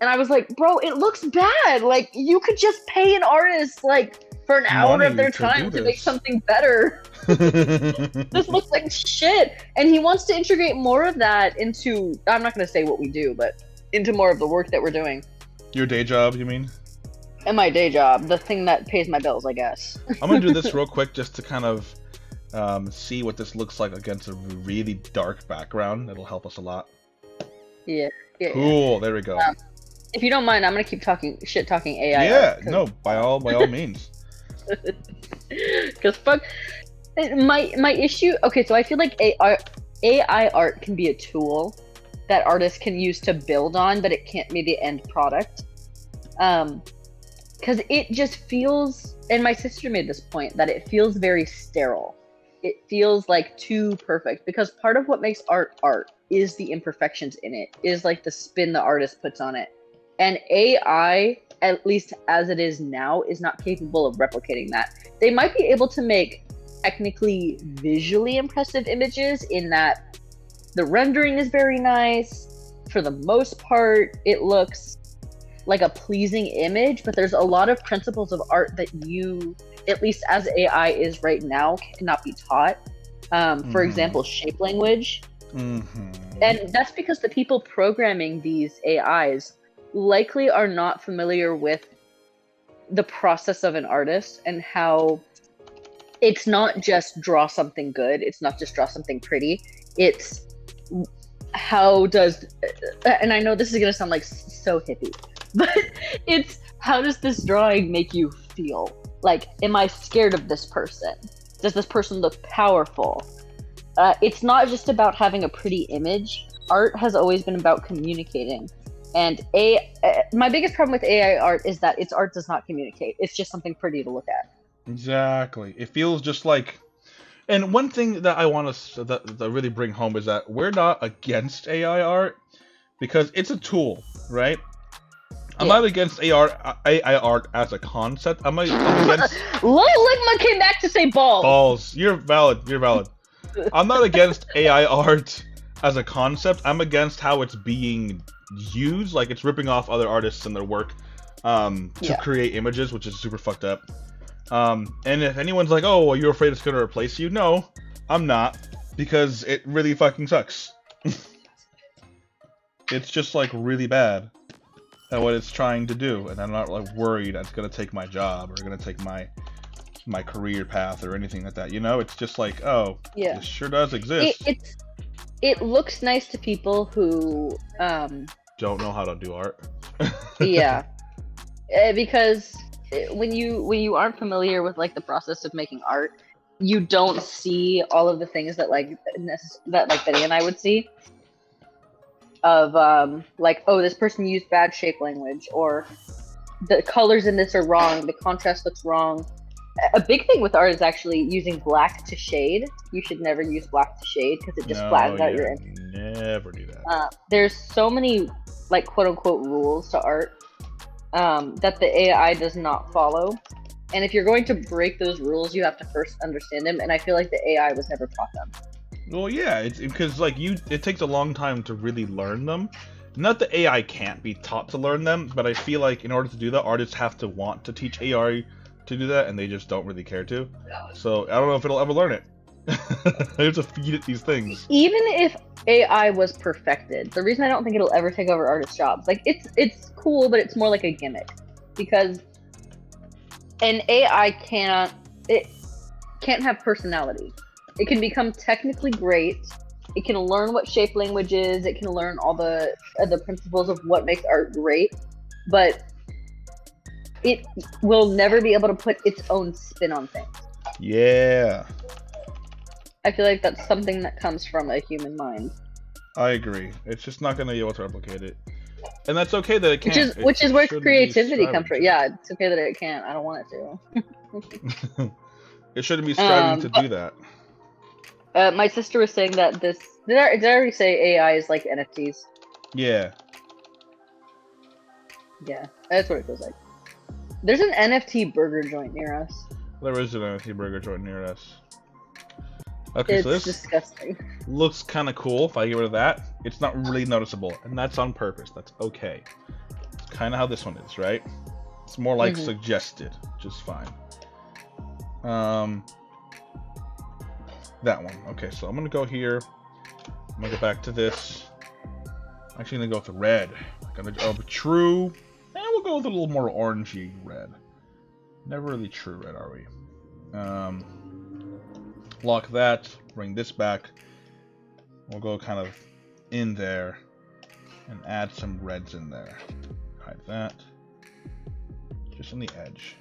And I was like, bro, it looks bad. Like you could just pay an artist like for an hour of Money their to time do to make this. something better. This looks like shit. And he wants to integrate more of that into, I'm not going to say what we do, but into more of the work that we're doing. Your day job, you mean? And my day job, the thing that pays my bills, I guess. I'm gonna do this real quick just to kind of see what this looks like against a really dark background. It'll help us a lot. Yeah. Cool. There we go. If you don't mind, I'm gonna keep talking AI. Yeah. art, No. By all means. Because fuck, my issue. Okay, so I feel like AI art can be a tool that artists can use to build on, but it can't be the end product. Because it just feels, and my sister made this point, that it feels very sterile. It feels like too perfect because part of what makes art is the imperfections in it, is like the spin the artist puts on it. And AI, at least as it is now, is not capable of replicating that. They might be able to make technically visually impressive images in that the rendering is very nice. For the most part, it looks like a pleasing image, but there's a lot of principles of art that you, at least as AI is right now, cannot be taught. For example, shape language. And that's because the people programming these AIs likely are not familiar with the process of an artist and how it's not just draw something good, it's not just draw something pretty, it's how does, and I know this is going to sound like so hippie, but it's how does this drawing make you feel? Like, am I scared of this person? Does this person look powerful? It's not just about having a pretty image. Art has always been about communicating. And my biggest problem with AI art is that its art does not communicate. It's just something pretty to look at. Exactly. It feels just like... And one thing that I want to that really bring home is that we're not against AI art because it's a tool, right? I'm not against AI art as a concept. I'm against... Lil Ligma came back to say balls. Balls. You're valid. You're valid. I'm not against AI art as a concept. I'm against how it's being used. Like, it's ripping off other artists and their work to create images, which is super fucked up. And if anyone's like, oh, well, you're afraid it's going to replace you? No, I'm not. Because it really fucking sucks. It's just, like, really bad at what it's trying to do. And I'm not, like, worried it's going to take my job or going to take my career path or anything like that. You know, it's just like, oh, this sure does exist. It looks nice to people who don't know how to do art. Yeah, because when you aren't familiar with like the process of making art, you don't see all of the things that that Betty and I would see. Of like, oh, this person used bad shape language, or the colors in this are wrong, the contrast looks wrong. A big thing with art is actually using black to shade. You should never use black to shade because it just flattens out your image. Never do that. There's so many, like, quote-unquote rules to art that the AI does not follow. And if you're going to break those rules, you have to first understand them. And I feel like the AI was never taught them. Well, yeah, it's because like it takes a long time to really learn them. Not that AI can't be taught to learn them, but I feel like in order to do that, artists have to want to teach AI to do that, and they just don't really care to. So I don't know if it'll ever learn it. They have to feed it these things. Even if AI was perfected, the reason I don't think it'll ever take over artists' jobs, like it's cool, but it's more like a gimmick, because an AI can't have personality. It can become technically great. It can learn what shape language is. It can learn all the principles of what makes art great, but it will never be able to put its own spin on things. Yeah. I feel like that's something that comes from a human mind. I agree. It's just not going to be able to replicate it. And that's okay that it can't. Which is where creativity comes from. Yeah, it's okay that it can't. I don't want it to. It shouldn't be striving to do that. My sister was saying that this... Did I already say AI is like NFTs? Yeah. Yeah, that's what it feels like. There's an NFT burger joint near us. There is an NFT burger joint near us. Okay, so this disgusting. Looks kind of cool. If I get rid of that, it's not really noticeable, and that's on purpose. That's okay. It's kind of how this one is, right? It's more like suggested, which is fine. That one. Okay, so I'm gonna go here. I'm gonna go back to this. I'm actually gonna go with the red. I'm gonna go true, and we'll go with a little more orangey red. Never really true red, are we? Lock that. Bring this back. We'll go kind of in there and add some reds in there. Hide that. Just on the edge.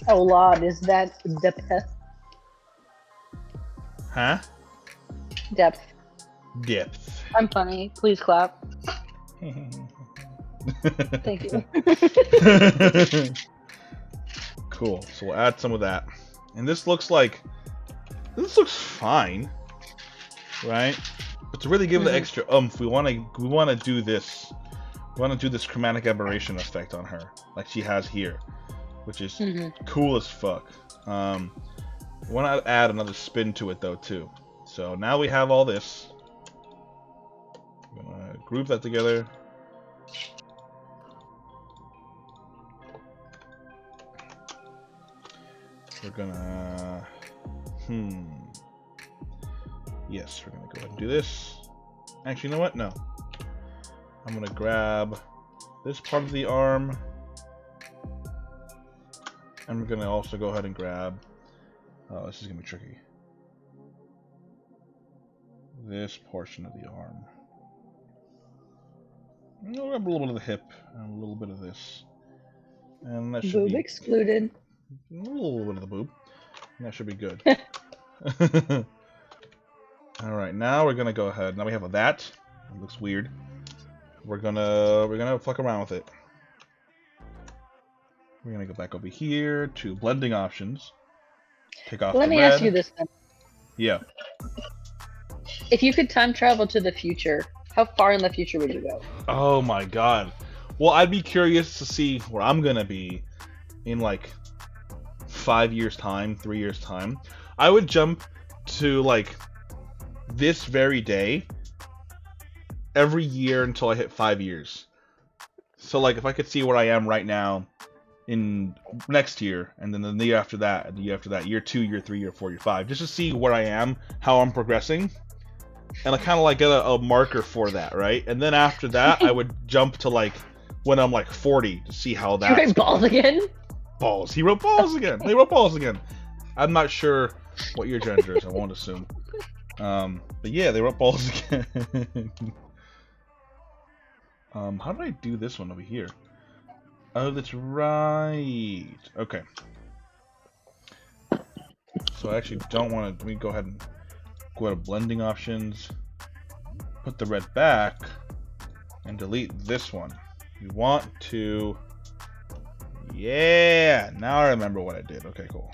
How large is that depth? Huh? Depth. Depth. I'm funny. Please clap. Thank you. Cool. So we'll add some of that. And this looks fine. Right? But to really give the extra oomph, we want to do this. We want to do this chromatic aberration effect on her. like she has here, which is Mhm. cool as fuck. Want to add another spin to it though too. So now we have all this. I'm gonna group that together. We're gonna yes, we're gonna go ahead and do this. Actually, you know what? No. I'm gonna grab this part of the arm. And we're gonna also go ahead and grab this is gonna be tricky. This portion of the arm. We'll grab a little bit of the hip and a little bit of this. And that should Boob be excluded. a little bit of the boob. And that should be good. Alright, now we're gonna go ahead. Now we have that. It looks weird. We're gonna fuck around with it. We're gonna go back over here to blending options. Take off Let the me red. ask you this then. Yeah. If you could time travel to the future, how far in the future would you go? Oh my god. Well, I'd be curious to see where I'm gonna be in like 5 years time, 3 years time. I would jump to like this very day every year until I hit 5 years. So like if I could see where I am right now in next year, and then the year after that, and the year after that, year 2, year 3, year 4, year 5, just to see where I am, how I'm progressing, and I kind of like get a marker for that, right? And then after that, I would jump to like when I'm like 40 to see how You that's write balls again? balls. He wrote balls again. They wrote balls again. I'm not sure what your gender is. I won't assume. But yeah, they wrote balls again. How did I do this one over here? Oh, that's right. Okay. So I actually don't want to. Let me go ahead and go to blending options. Put the red back and delete this one. We want to. Yeah. Now I remember what I did. Okay, cool.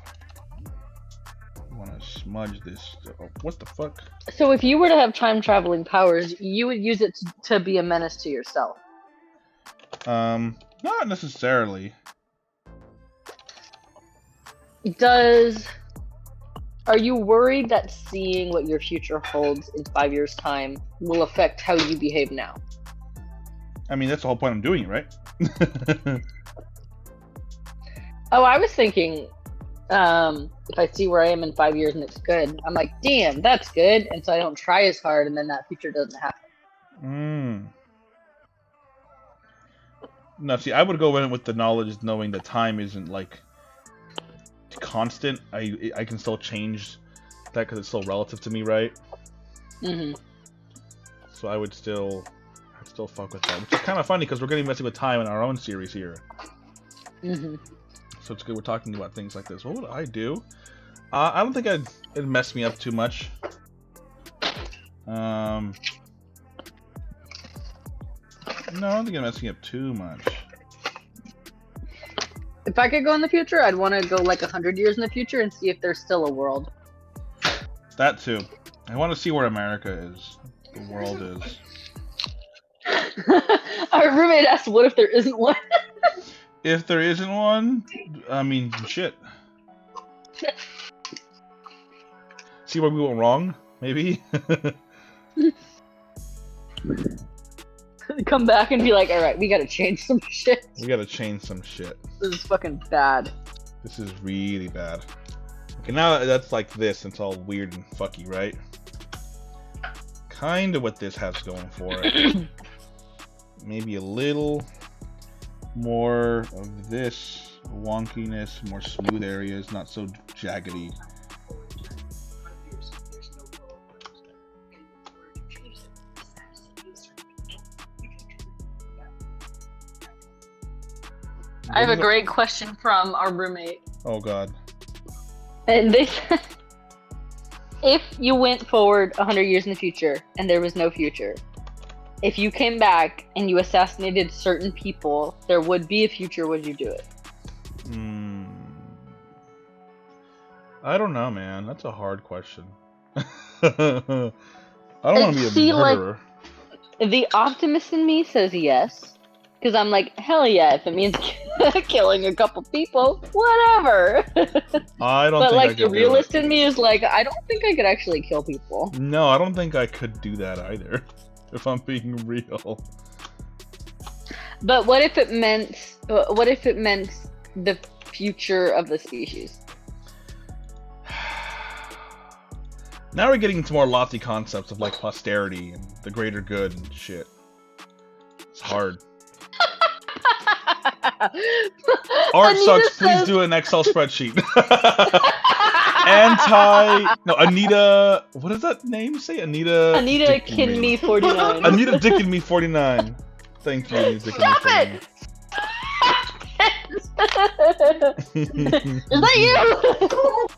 I want to smudge this. Oh, what the fuck? So if you were to have time traveling powers, you would use it to be a menace to yourself. Not necessarily. Are you worried that seeing what your future holds in 5 years' time will affect how you behave now? I mean, that's the whole point I'm doing it, right? Oh, I was thinking, if I see where I am in 5 years and it's good, I'm like, damn, that's good, and so I don't try as hard, and then that future doesn't happen. No, see, I would go in with the knowledge, knowing that time isn't like constant. I can still change that because it's still relative to me, right? Mm-hmm. So I'd still fuck with that, which is kind of funny because we're getting messing with time in our own series here. Mm-hmm. So it's good we're talking about things like this. What would I do? I don't think it'd mess me up too much. No, I don't think it'd mess me up too much. If I could go in the future, I'd want to go like 100 years in the future and see if there's still a world. That too. I want to see where America is. The world is. Our roommate asked, what if there isn't one? If there isn't one, I mean, shit. See where we went wrong? Maybe? Come back and be like, alright, we gotta change some shit. We gotta change some shit. This is fucking bad. This is really bad. Okay, now that's like this, it's all weird and fucky, right? Kind of what this has going for it. Maybe a little more of this wonkiness, more smooth areas, not so jaggedy. I have a great question from our roommate. Oh god. And they said, if you went forward 100 years in the future and there was no future, if you came back and you assassinated certain people, there would be a future, would you do it? I don't know, man. That's a hard question. I don't want to be a murderer. Like, the optimist in me says yes, Because I'm like, hell yeah, if it means killing a couple people, whatever. I don't But think I like could the do realist it. in me is like, I don't think I could actually kill people. No, I don't think I could do that either. If I'm being real. But what if it meant the future of the species? Now we're getting into more lofty concepts of like posterity and the greater good and shit. It's hard. Art Anita sucks. Please says- do an Excel spreadsheet. Anita. What does that name say? Anita Anita Kin Me 49. Anita Dickin Me 49. Thank you, Anita Dickin Stop Me Is that you?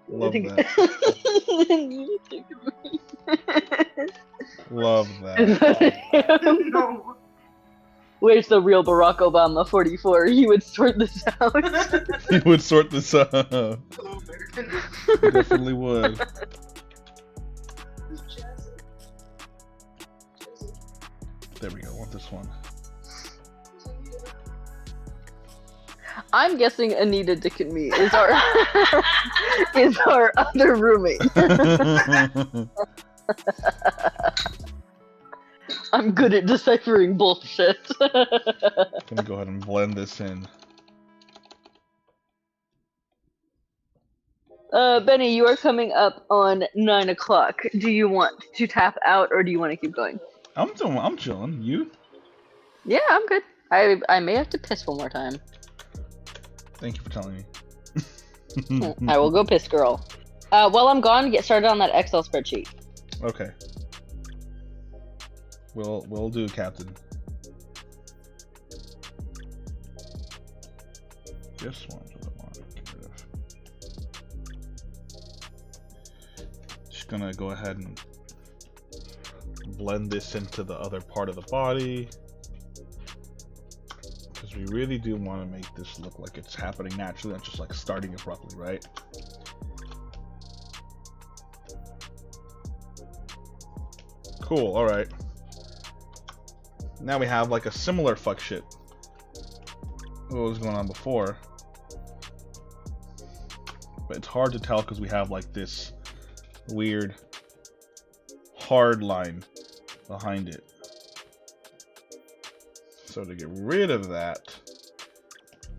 Love that. Love that. No. Where's the real Barack Obama 44? He would sort this out. He would sort this out. Hello, American. He definitely would. There we go. I want this one. I'm guessing Anita Dick and me is our is our other roommate. I'm good at deciphering bullshit. Gonna go ahead and blend this in. Benny, you are coming up on 9 o'clock. Do you want to tap out or do you want to keep going? I'm chilling. You? Yeah, I'm good. I may have to piss one more time. Thank you for telling me. I will go piss, girl. While I'm gone, get started on that Excel spreadsheet. Okay. We'll do, Captain. This one's what I want to get rid of. Just gonna go ahead and blend this into the other part of the body. Because we really do want to make this look like it's happening naturally, not just like starting abruptly, right? Cool, alright. Now we have like a similar fuck shit. What was going on before. But it's hard to tell because we have like this weird hard line behind it. So to get rid of that,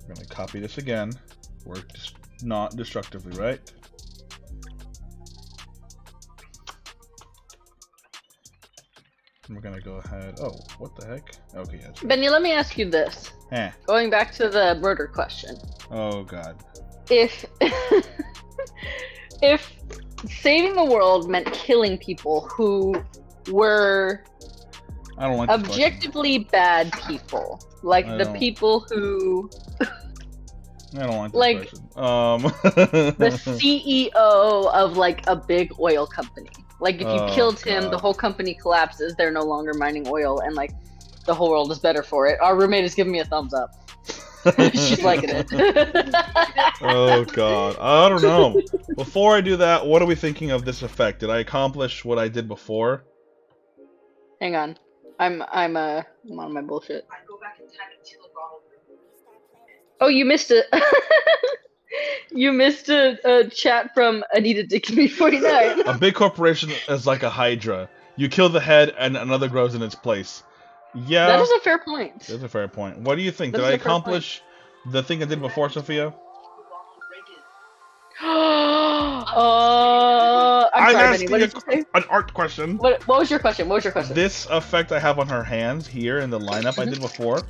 we're going to copy this again. Work just not destructively, right? And we're going to go ahead. Oh, what the heck? Okay, yeah. That's right. Benny, let me ask you this. Eh. Going back to the murder question. Oh, God. If if saving the world meant killing people who were I don't like this question. objectively bad people, like I the don't. people who I don't like this like, question. the CEO of like a big oil company. Like if you Oh, killed him, God. the whole company collapses. They're no longer mining oil, and like the whole world is better for it. Our roommate is giving me a thumbs up. She's liking it. Oh, God. I don't know. Before I do that, what are we thinking of this effect? Did I accomplish what I did before? Hang on, I'm on my bullshit. I go back in time and kill Ronald. Oh, you missed it. You missed a chat from Anita Dickney 49. A big corporation is like a hydra. You kill the head and another grows in its place. Yeah, That is a fair point. that's a fair point. What do you think? That Did is I a fair point. accomplish the thing I did before, Sophia? Ronald Reagan. I'm sorry, Benny. asking What did you say? an art question. What was your question? What was your question? This effect I have on her hands here in the lineup I did before,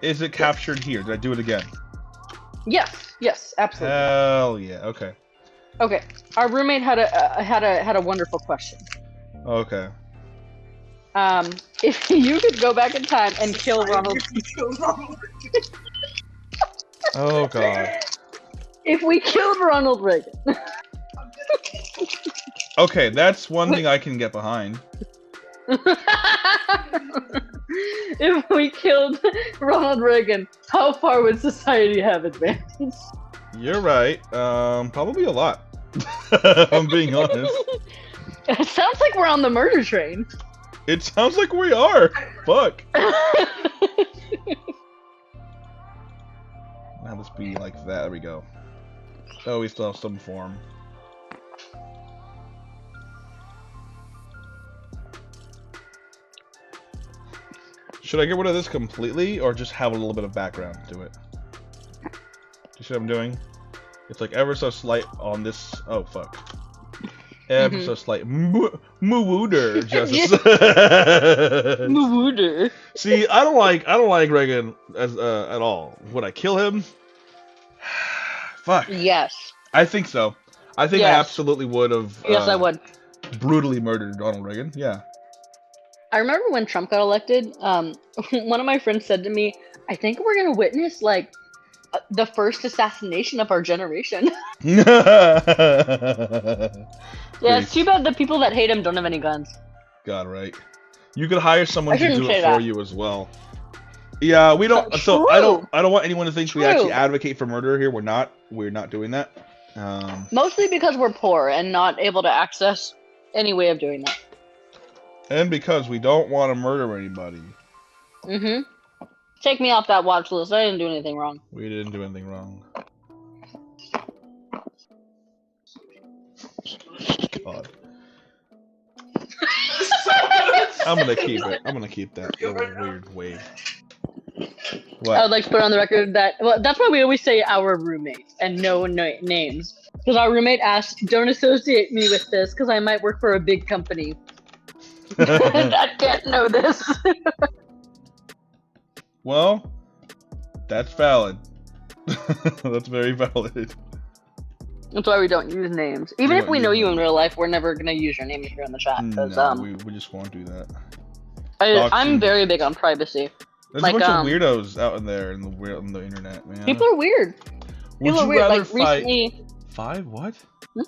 is it captured here? Did I do it again? Yes, absolutely. Hell yeah. Okay. Okay, our roommate had a wonderful question. Okay. If you could go back in time and kill Ronald, Kill Ronald Reagan. Oh, God. if we killed Ronald Reagan, Okay, that's one thing I can get behind. if we killed Ronald Reagan, how far would society have advanced? You're right. Probably a lot. If I'm being honest. It sounds like we're on the murder train. It sounds like we are. Fuck. Now let's be like that. There we go. Oh, we still have some form. Should I get rid of this completely, or just have a little bit of background to it? Do you see what I'm doing? It's like ever so slight on this. Oh fuck. Ever so slight. Moo-wooder, Justice. Moo-wooder. See, I don't like Reagan as at all. Would I kill him? Fuck. Yes. I think so. I think I Yes. absolutely would have. Yes, I would. Brutally murdered Ronald Reagan. Yeah. I remember when Trump got elected, one of my friends said to me, I think we're going to witness, like, the first assassination of our generation. Yeah, it's too bad the people that hate him don't have any guns. God, right. You could hire someone I to shouldn't do say it for that. you as well. Yeah, we don't. So I don't want anyone to think we True. actually advocate for murder here. We're not doing that. Mostly because we're poor and not able to access any way of doing that. And because we don't want to murder anybody. Mm-hmm. Take me off that watch list. I didn't do anything wrong. We didn't do anything wrong. God. I'm gonna keep it. I'm gonna keep that little weird wave. What? I would like to put on the record that, well, that's why we always say our roommate and no names. Because our roommate asked, don't associate me with this because I might work for a big company. And I can't know this. Well, that's valid. That's very valid. That's why we don't use names. Even if we know you in real life, we're never going to use your name here in the chat. Because No, we just won't do that. I'm very big on privacy. There's like, a bunch of weirdos out in there on the internet, man. People are weird. Would People are you weird. rather Like, fight recently... 5 what? Hmm?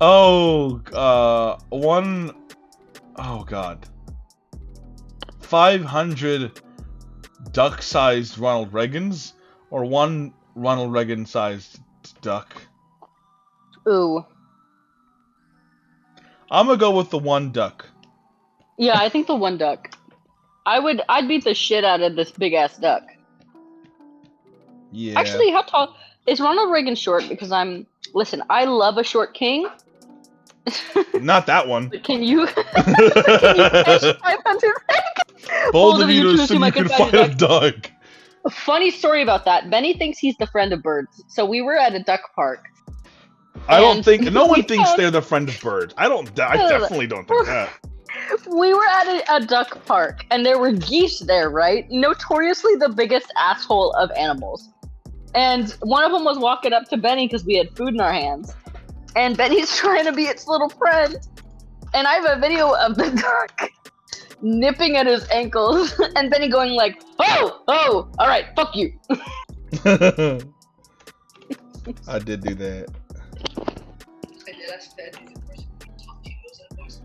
Oh, one... Oh, God. 500 duck-sized Ronald Reagans? Or one Ronald Reagan-sized duck? Ooh. I'm gonna go with the one duck. Yeah, I think the one duck. I'd beat the shit out of this big-ass duck. Yeah. Actually, how tall... Is Ronald Reagan short? Because Listen, I love a short king. Not that one. But can you... can you catch 500 Bold of you to assume you can fight a duck. Funny story about that. Benny thinks he's the friend of birds. So we were at a duck park. I don't think... No one we thinks found- they're the friend of birds. I definitely don't think that. We were at a duck park, and there were geese there, right? Notoriously the biggest asshole of animals. And one of them was walking up to Benny because we had food in our hands. And Benny's trying to be its little friend. And I have a video of the duck nipping at his ankles, and Benny going like, oh, all right, fuck you. I did do that. I did ask that if the person who talked to you was that voice.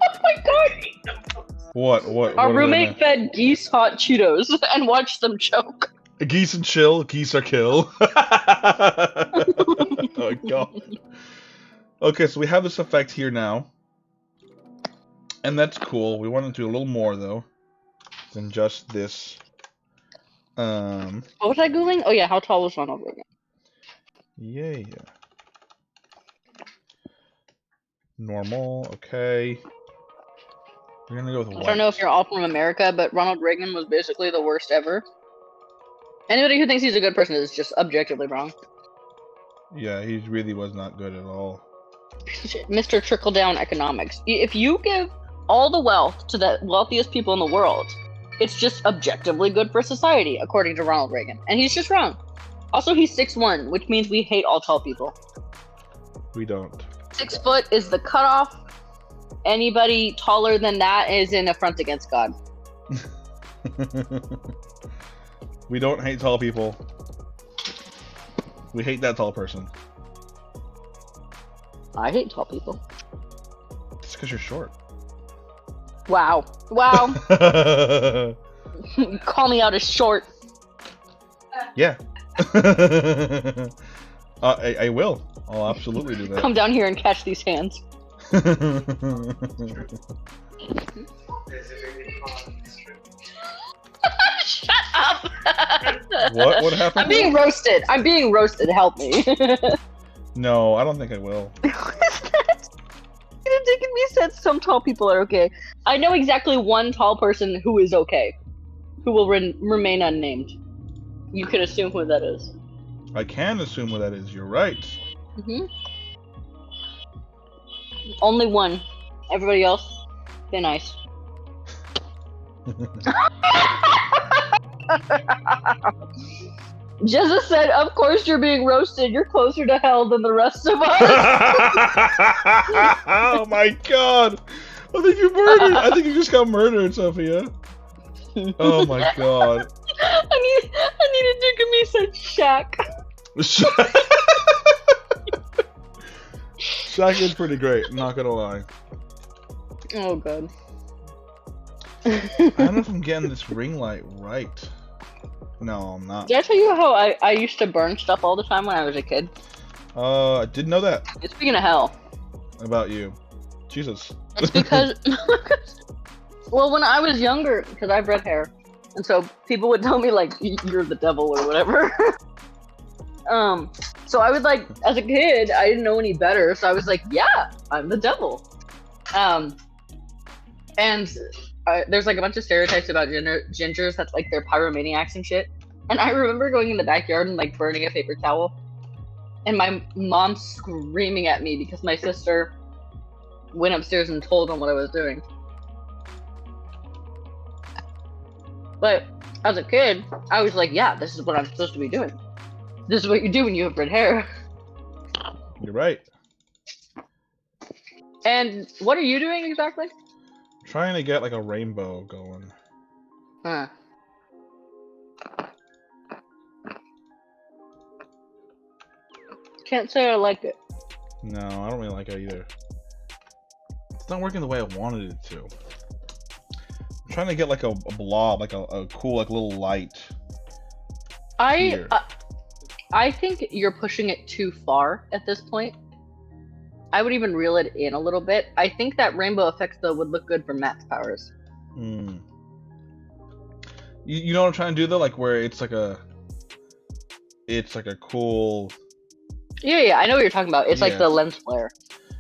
Oh my god. What? Our roommate fed geese hot Cheetos and watched them choke. Geese and chill, geese are kill. Oh god. Okay, so we have this effect here now. And that's cool. We want to do a little more though than just this. What was I googling? Oh yeah, how tall was Ronald Reagan? Yeah. Normal, okay. We're gonna go with white. I don't know if you're all from America, but Ronald Reagan was basically the worst ever. Anybody who thinks he's a good person is just objectively wrong. Yeah, he really was not good at all. Mr. Trickle-down economics. If you give all the wealth to the wealthiest people in the world, it's just objectively good for society, according to Ronald Reagan. And he's just wrong. Also, he's 6'1", which means we hate all tall people. We don't. 6 foot is the cutoff. Anybody taller than that is an affront against God. We don't hate tall people. We hate that tall person. I hate tall people. It's because you're short. Wow. Call me out as short. Yeah. I will. I'll absolutely do that. Come down here and catch these hands. Shut up! What? What happened? I'm being roasted. I'm being roasted. Help me. No, I don't think I will. It's taking me since some tall people are okay. I know exactly one tall person who is okay, who will remain unnamed. You can assume who that is. I can assume who that is. You're right. Mm-hmm. Only one. Everybody else, they're nice. Jezza said, "Of course you're being roasted. You're closer to hell than the rest of us." Oh my god! I think you murdered. I think you just got murdered, Sophia. Oh my god. I needed to give me such Shaq. Shaq is pretty great. I'm not gonna lie. Oh god. I don't know if I'm getting this ring light right. No, I'm not. Did I tell you how I used to burn stuff all the time when I was a kid? I didn't know that Speaking of hell, about you. Jesus. it's because well, when I was younger, because I have red hair, and so people would tell me like you're the devil or whatever. So I would like, as a kid, I didn't know any better, so I was like, yeah, I'm the devil. And there's like a bunch of stereotypes about gingers that's like they're pyromaniacs and shit. And I remember going in the backyard and like burning a paper towel, and my mom screaming at me because my sister went upstairs and told them what I was doing. But as a kid, I was like, yeah, this is what I'm supposed to be doing. This is what you do when you have red hair. You're right. And what are you doing exactly? Trying to get like a rainbow going. Huh. Can't say I like it. No, I don't really like it either. It's not working the way I wanted it to. I'm trying to get like a blob, like a cool like little light. I think you're pushing it too far at this point. I would even reel it in a little bit. I think that rainbow effect though would look good for Matt's powers. Hmm. You know what I'm trying to do though, like where it's like a cool. Yeah, I know what you're talking about. It's like Yeah. the lens flare.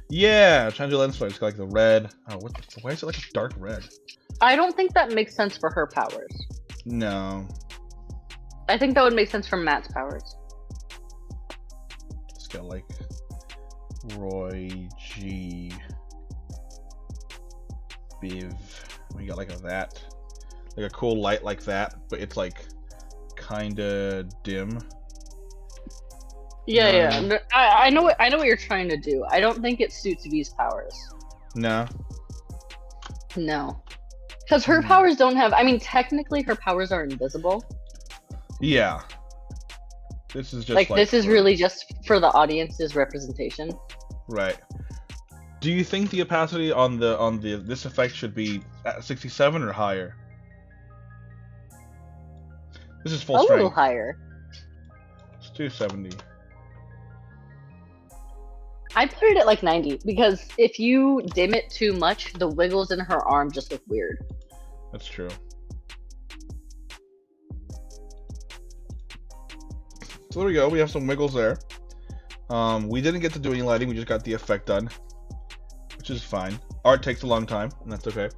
Yeah, I'm trying to do lens flare. It's got like the red. Oh, why is it like a dark red? I don't think that makes sense for her powers. No. I think that would make sense for Matt's powers. It's got like Roy G. Biv. We got like that. Like a cool light like that, but it's like kinda dim. Yeah. I know what you're trying to do. I don't think it suits V's powers. No. No. Because her powers don't have... I mean, technically her powers are invisible. Yeah. This is just like this is really just for the audience's representation. Right. Do you think the opacity on this effect should be at 67 or higher? This is full A strength. little higher. Let's do 70. I'd put it at like 90 because if you dim it too much, the wiggles in her arm just look weird. That's true. So there we go. We have some wiggles there. We didn't get to do any lighting. We just got the effect done, which is fine. Art takes a long time, and that's okay.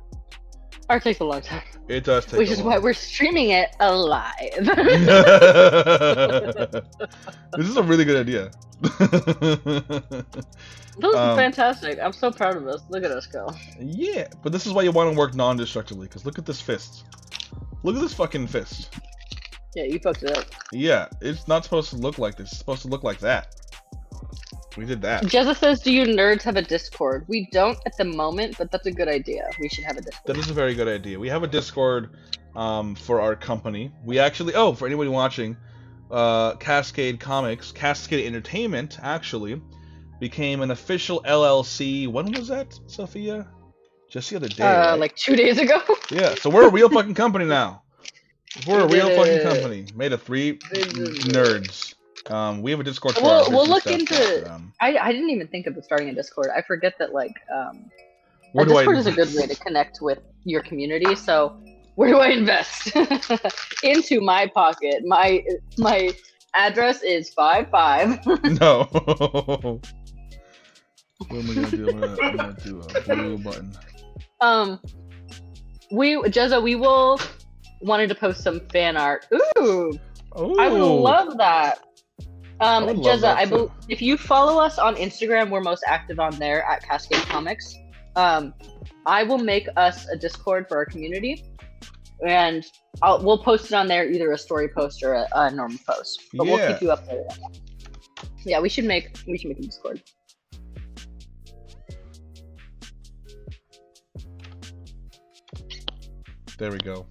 Art takes a long time. It does take. Which is why we're streaming it alive. This is a really good idea. This is fantastic. I'm so proud of us. Look at us go. Yeah, but this is why you want to work non-destructively, because look at this fist. Look at this fucking fist. Yeah, you fucked it up. Yeah, it's not supposed to look like this. It's supposed to look like that. We did that. Jezza says, do you nerds have a Discord? We don't at the moment, but that's a good idea. We should have a Discord. That is a very good idea. We have a Discord for our company. We actually, for anybody watching, Cascade Comics, Cascade Entertainment, actually, became an official LLC. When was that, Sophia? Just the other day, right? Like 2 days ago? Yeah, so we're a real fucking company now. We're a real fucking company made of 3 nerds. We have a Discord for our We'll look stuff, into. but, I didn't even think of starting a Discord. I forget that a where do I Discord is a good invest? way to connect with your community. So where do I invest? Into my pocket. My address is 55. No. What am I gonna do? I'm gonna do a blue button. Jezza, we will wanted to post some fan art. Ooh, Oh, I would love that. would love Jezza, that too. if you follow us on Instagram, we're most active on there at Cascade Comics. I will make us a Discord for our community, and we'll post it on there, either a story post or a normal post. But we'll keep you updated on that. Yeah, we should make a Discord. There we go.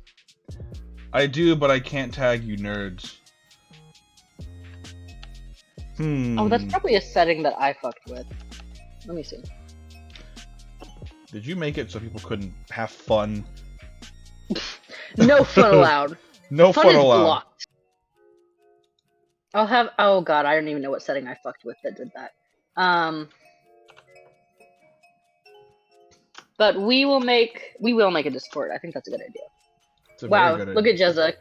I do, but I can't tag you nerds. Oh, that's probably a setting that I fucked with. Let me see. Did you make it so people couldn't have fun? No fun allowed. No Fun fun is allowed. blocked. I'll have. Oh god, I don't even know what setting I fucked with that did that. But we will make a Discord. I think that's a good idea. It's a Wow, very good look idea. at Jezza.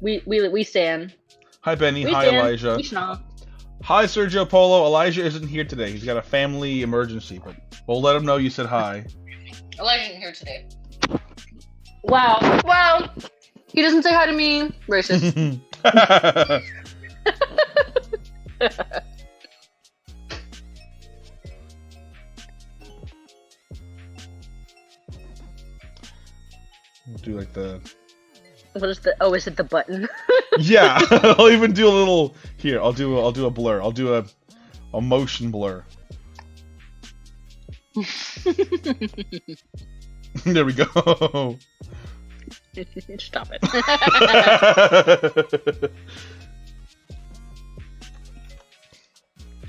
We stand. Hi Benny. We Hi stand. Elijah. We schnoz. Hi Sergio Polo. Elijah isn't here today. He's got a family emergency, but we'll let him know you said hi. Elijah isn't here today. Wow. He doesn't say hi to me. Racist. We'll do like the. What is the? Oh, is it the button? Yeah, I'll even do a little. Here, I'll do a blur. I'll do a motion blur. There we go. Stop it.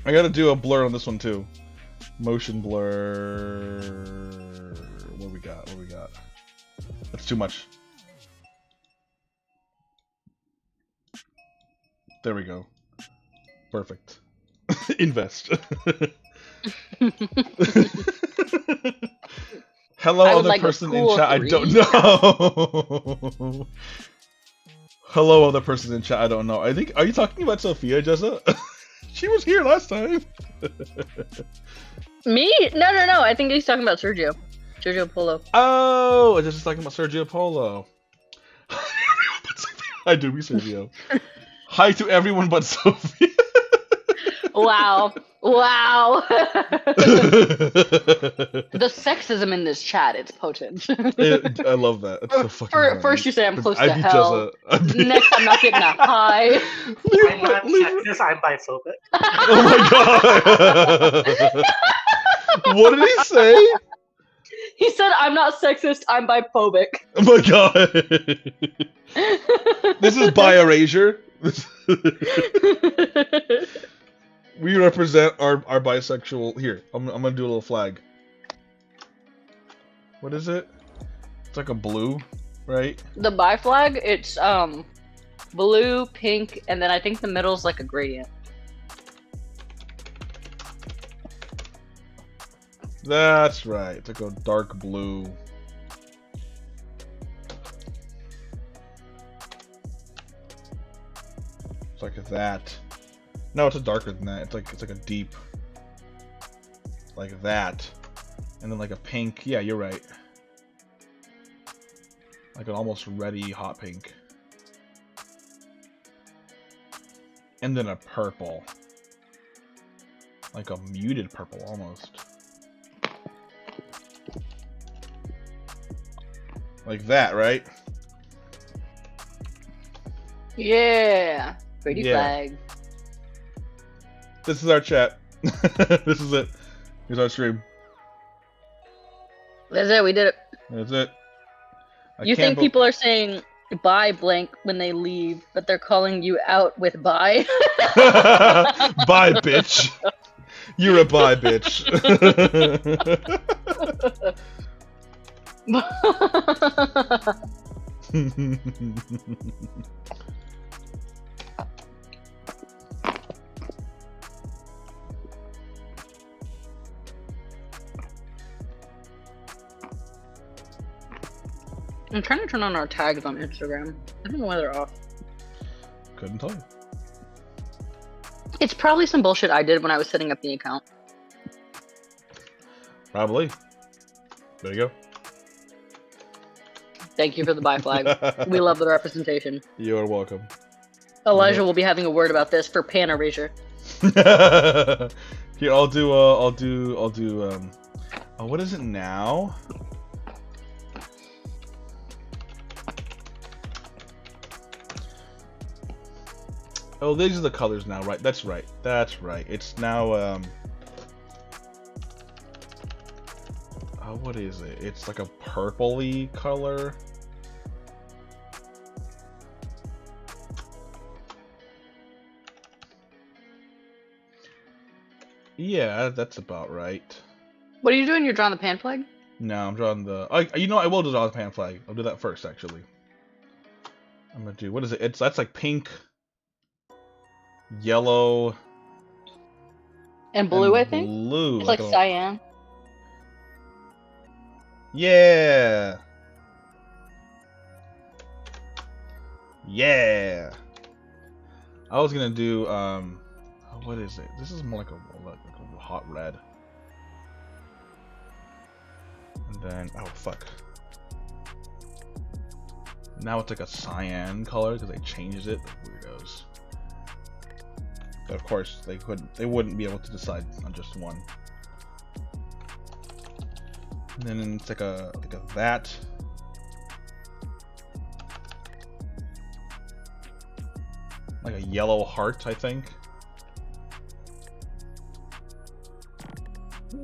I gotta do a blur on this one too. Motion blur. What we got? That's too much. There we go. Perfect. Invest. Hello, I would other like a person in cool chat. I 3. don't know. Hello, other person in chat. I don't know. I think. Are you talking about Sophia, Jessa? She was here last time. Me? No. I think he's talking about Sergio. Sergio Polo. Oh, I was just talking about Sergio Polo. I do be Sergio. Hi to everyone but Sophia. Wow. The sexism in this chat, it's potent. I love that. It's so fucking funny. First you say I'm close I to be hell. Next I'm not getting a high. I'm not sexist, I'm biphobic. Oh my god. What did he say? He said I'm not sexist, I'm biphobic. Oh my god. This is bi erasure. We represent our bisexual. Here, I'm gonna do a little flag. What is it? It's like a blue, right? The bi flag, it's blue, pink, and then I think the middle's like a gradient. That's right. It's like a dark blue. It's like that. No, it's a darker than that. It's like a deep, like that, and then like a pink. Yeah, you're right. Like an almost ready hot pink, and then a purple, like a muted purple almost. Like that, right? Yeah. Pretty Yeah. flag. This is our chat. This is it. Here's our stream. That's it, we did it. That's it. You think people are saying bye blank when they leave, but they're calling you out with bye? Bye, bitch. You're a bye, bitch. I'm trying to turn on our tags on Instagram. I don't know why they're off. Couldn't tell you. It's probably some bullshit I did when I was setting up the account. Probably. There you go. Thank you for the buy flag. We love the representation. You are welcome. Elijah will be having a word about this for pan erasure. Here, I'll do, oh, what is it now? Oh, these are the colors now, right? That's right. That's right. It's now, oh, what is it? It's like a purpley color. Yeah, that's about right. What are you doing? You're drawing the pan flag? No, I'm drawing the. You know, I will draw the pan flag. I'll do that first, actually. I'm gonna do. What is it? That's like pink, yellow, and blue. I think. Blue. It's like cyan. Yeah. Yeah. I was gonna do. What is it? This is more like a hot red. And then, oh fuck. Now it's like a cyan color because they changed it. The weirdos. But of course, they wouldn't be able to decide on just one. And then it's like a that. Like a yellow heart, I think.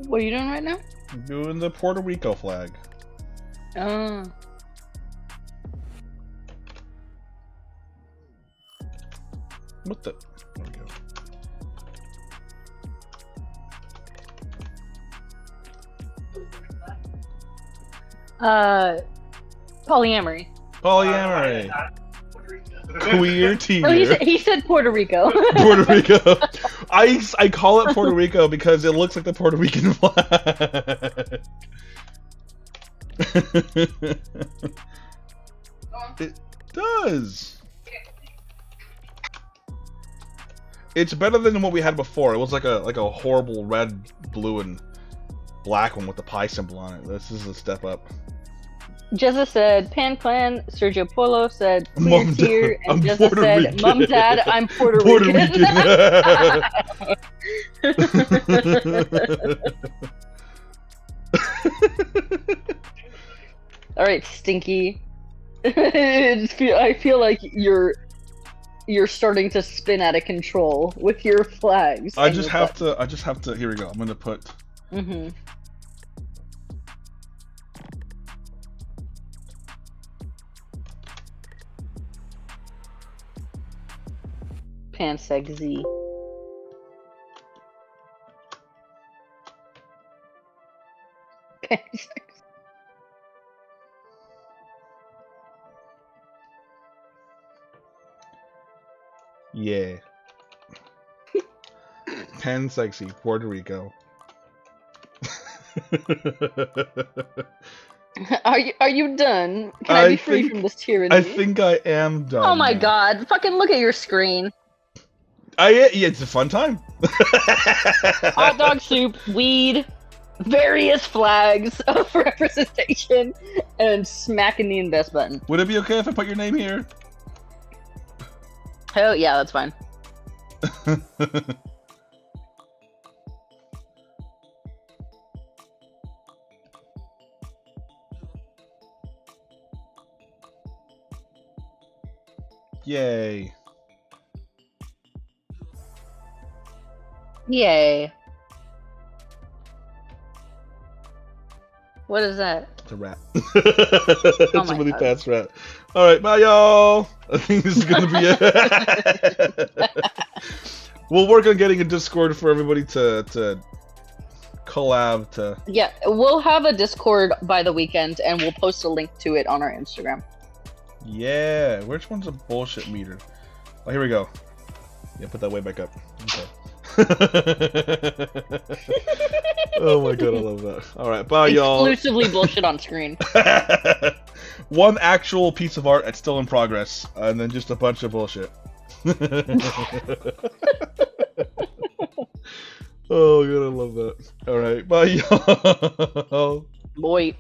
What are you doing right now? I'm doing the Puerto Rico flag. Oh. What the? There we go. Polyamory. Polyamory. Queer tier. Oh, he said Puerto Rico. Puerto Rico. I call it Puerto Rico because it looks like the Puerto Rican flag. It does. It's better than what we had before. It was like a horrible red, blue, and black one with the pie symbol on it. This is a step up. Jezza said Pan Clan. Sergio Polo said Mom, here, and I'm Jezza Puerto said Rican. Mom, Dad, I'm Puerto Rican. All right, Stinky. I feel like you're starting to spin out of control with your flags. I just have to. Here we go. I'm gonna put. Mm-hmm. Panseg Z. Panseg. Yeah. Pen sexy, Puerto Rico. Are you done? Can I be free from this tyranny? I think I am done. Oh my now. god! Fucking look at your screen. Yeah, it's a fun time. Hot dog soup, weed, various flags of representation, and smacking the invest button. Would it be okay if I put your name here? Oh yeah, that's fine. Yay. Yay. What is that? It's a rat. It's a really fast rat. Alright, bye y'all. I think this is gonna be it. We'll work on getting a Discord for everybody to collab to. Yeah, we'll have a Discord by the weekend and we'll post a link to it on our Instagram. Yeah, which one's a bullshit meter? Oh, here we go. Yeah, put that way back up. Okay. Oh my god, I love that. Alright, bye y'all. Exclusively bullshit on screen. one actual piece of art that's still in progress, and then just a bunch of bullshit. Oh god, I love that. All right, bye, y'all. Boy.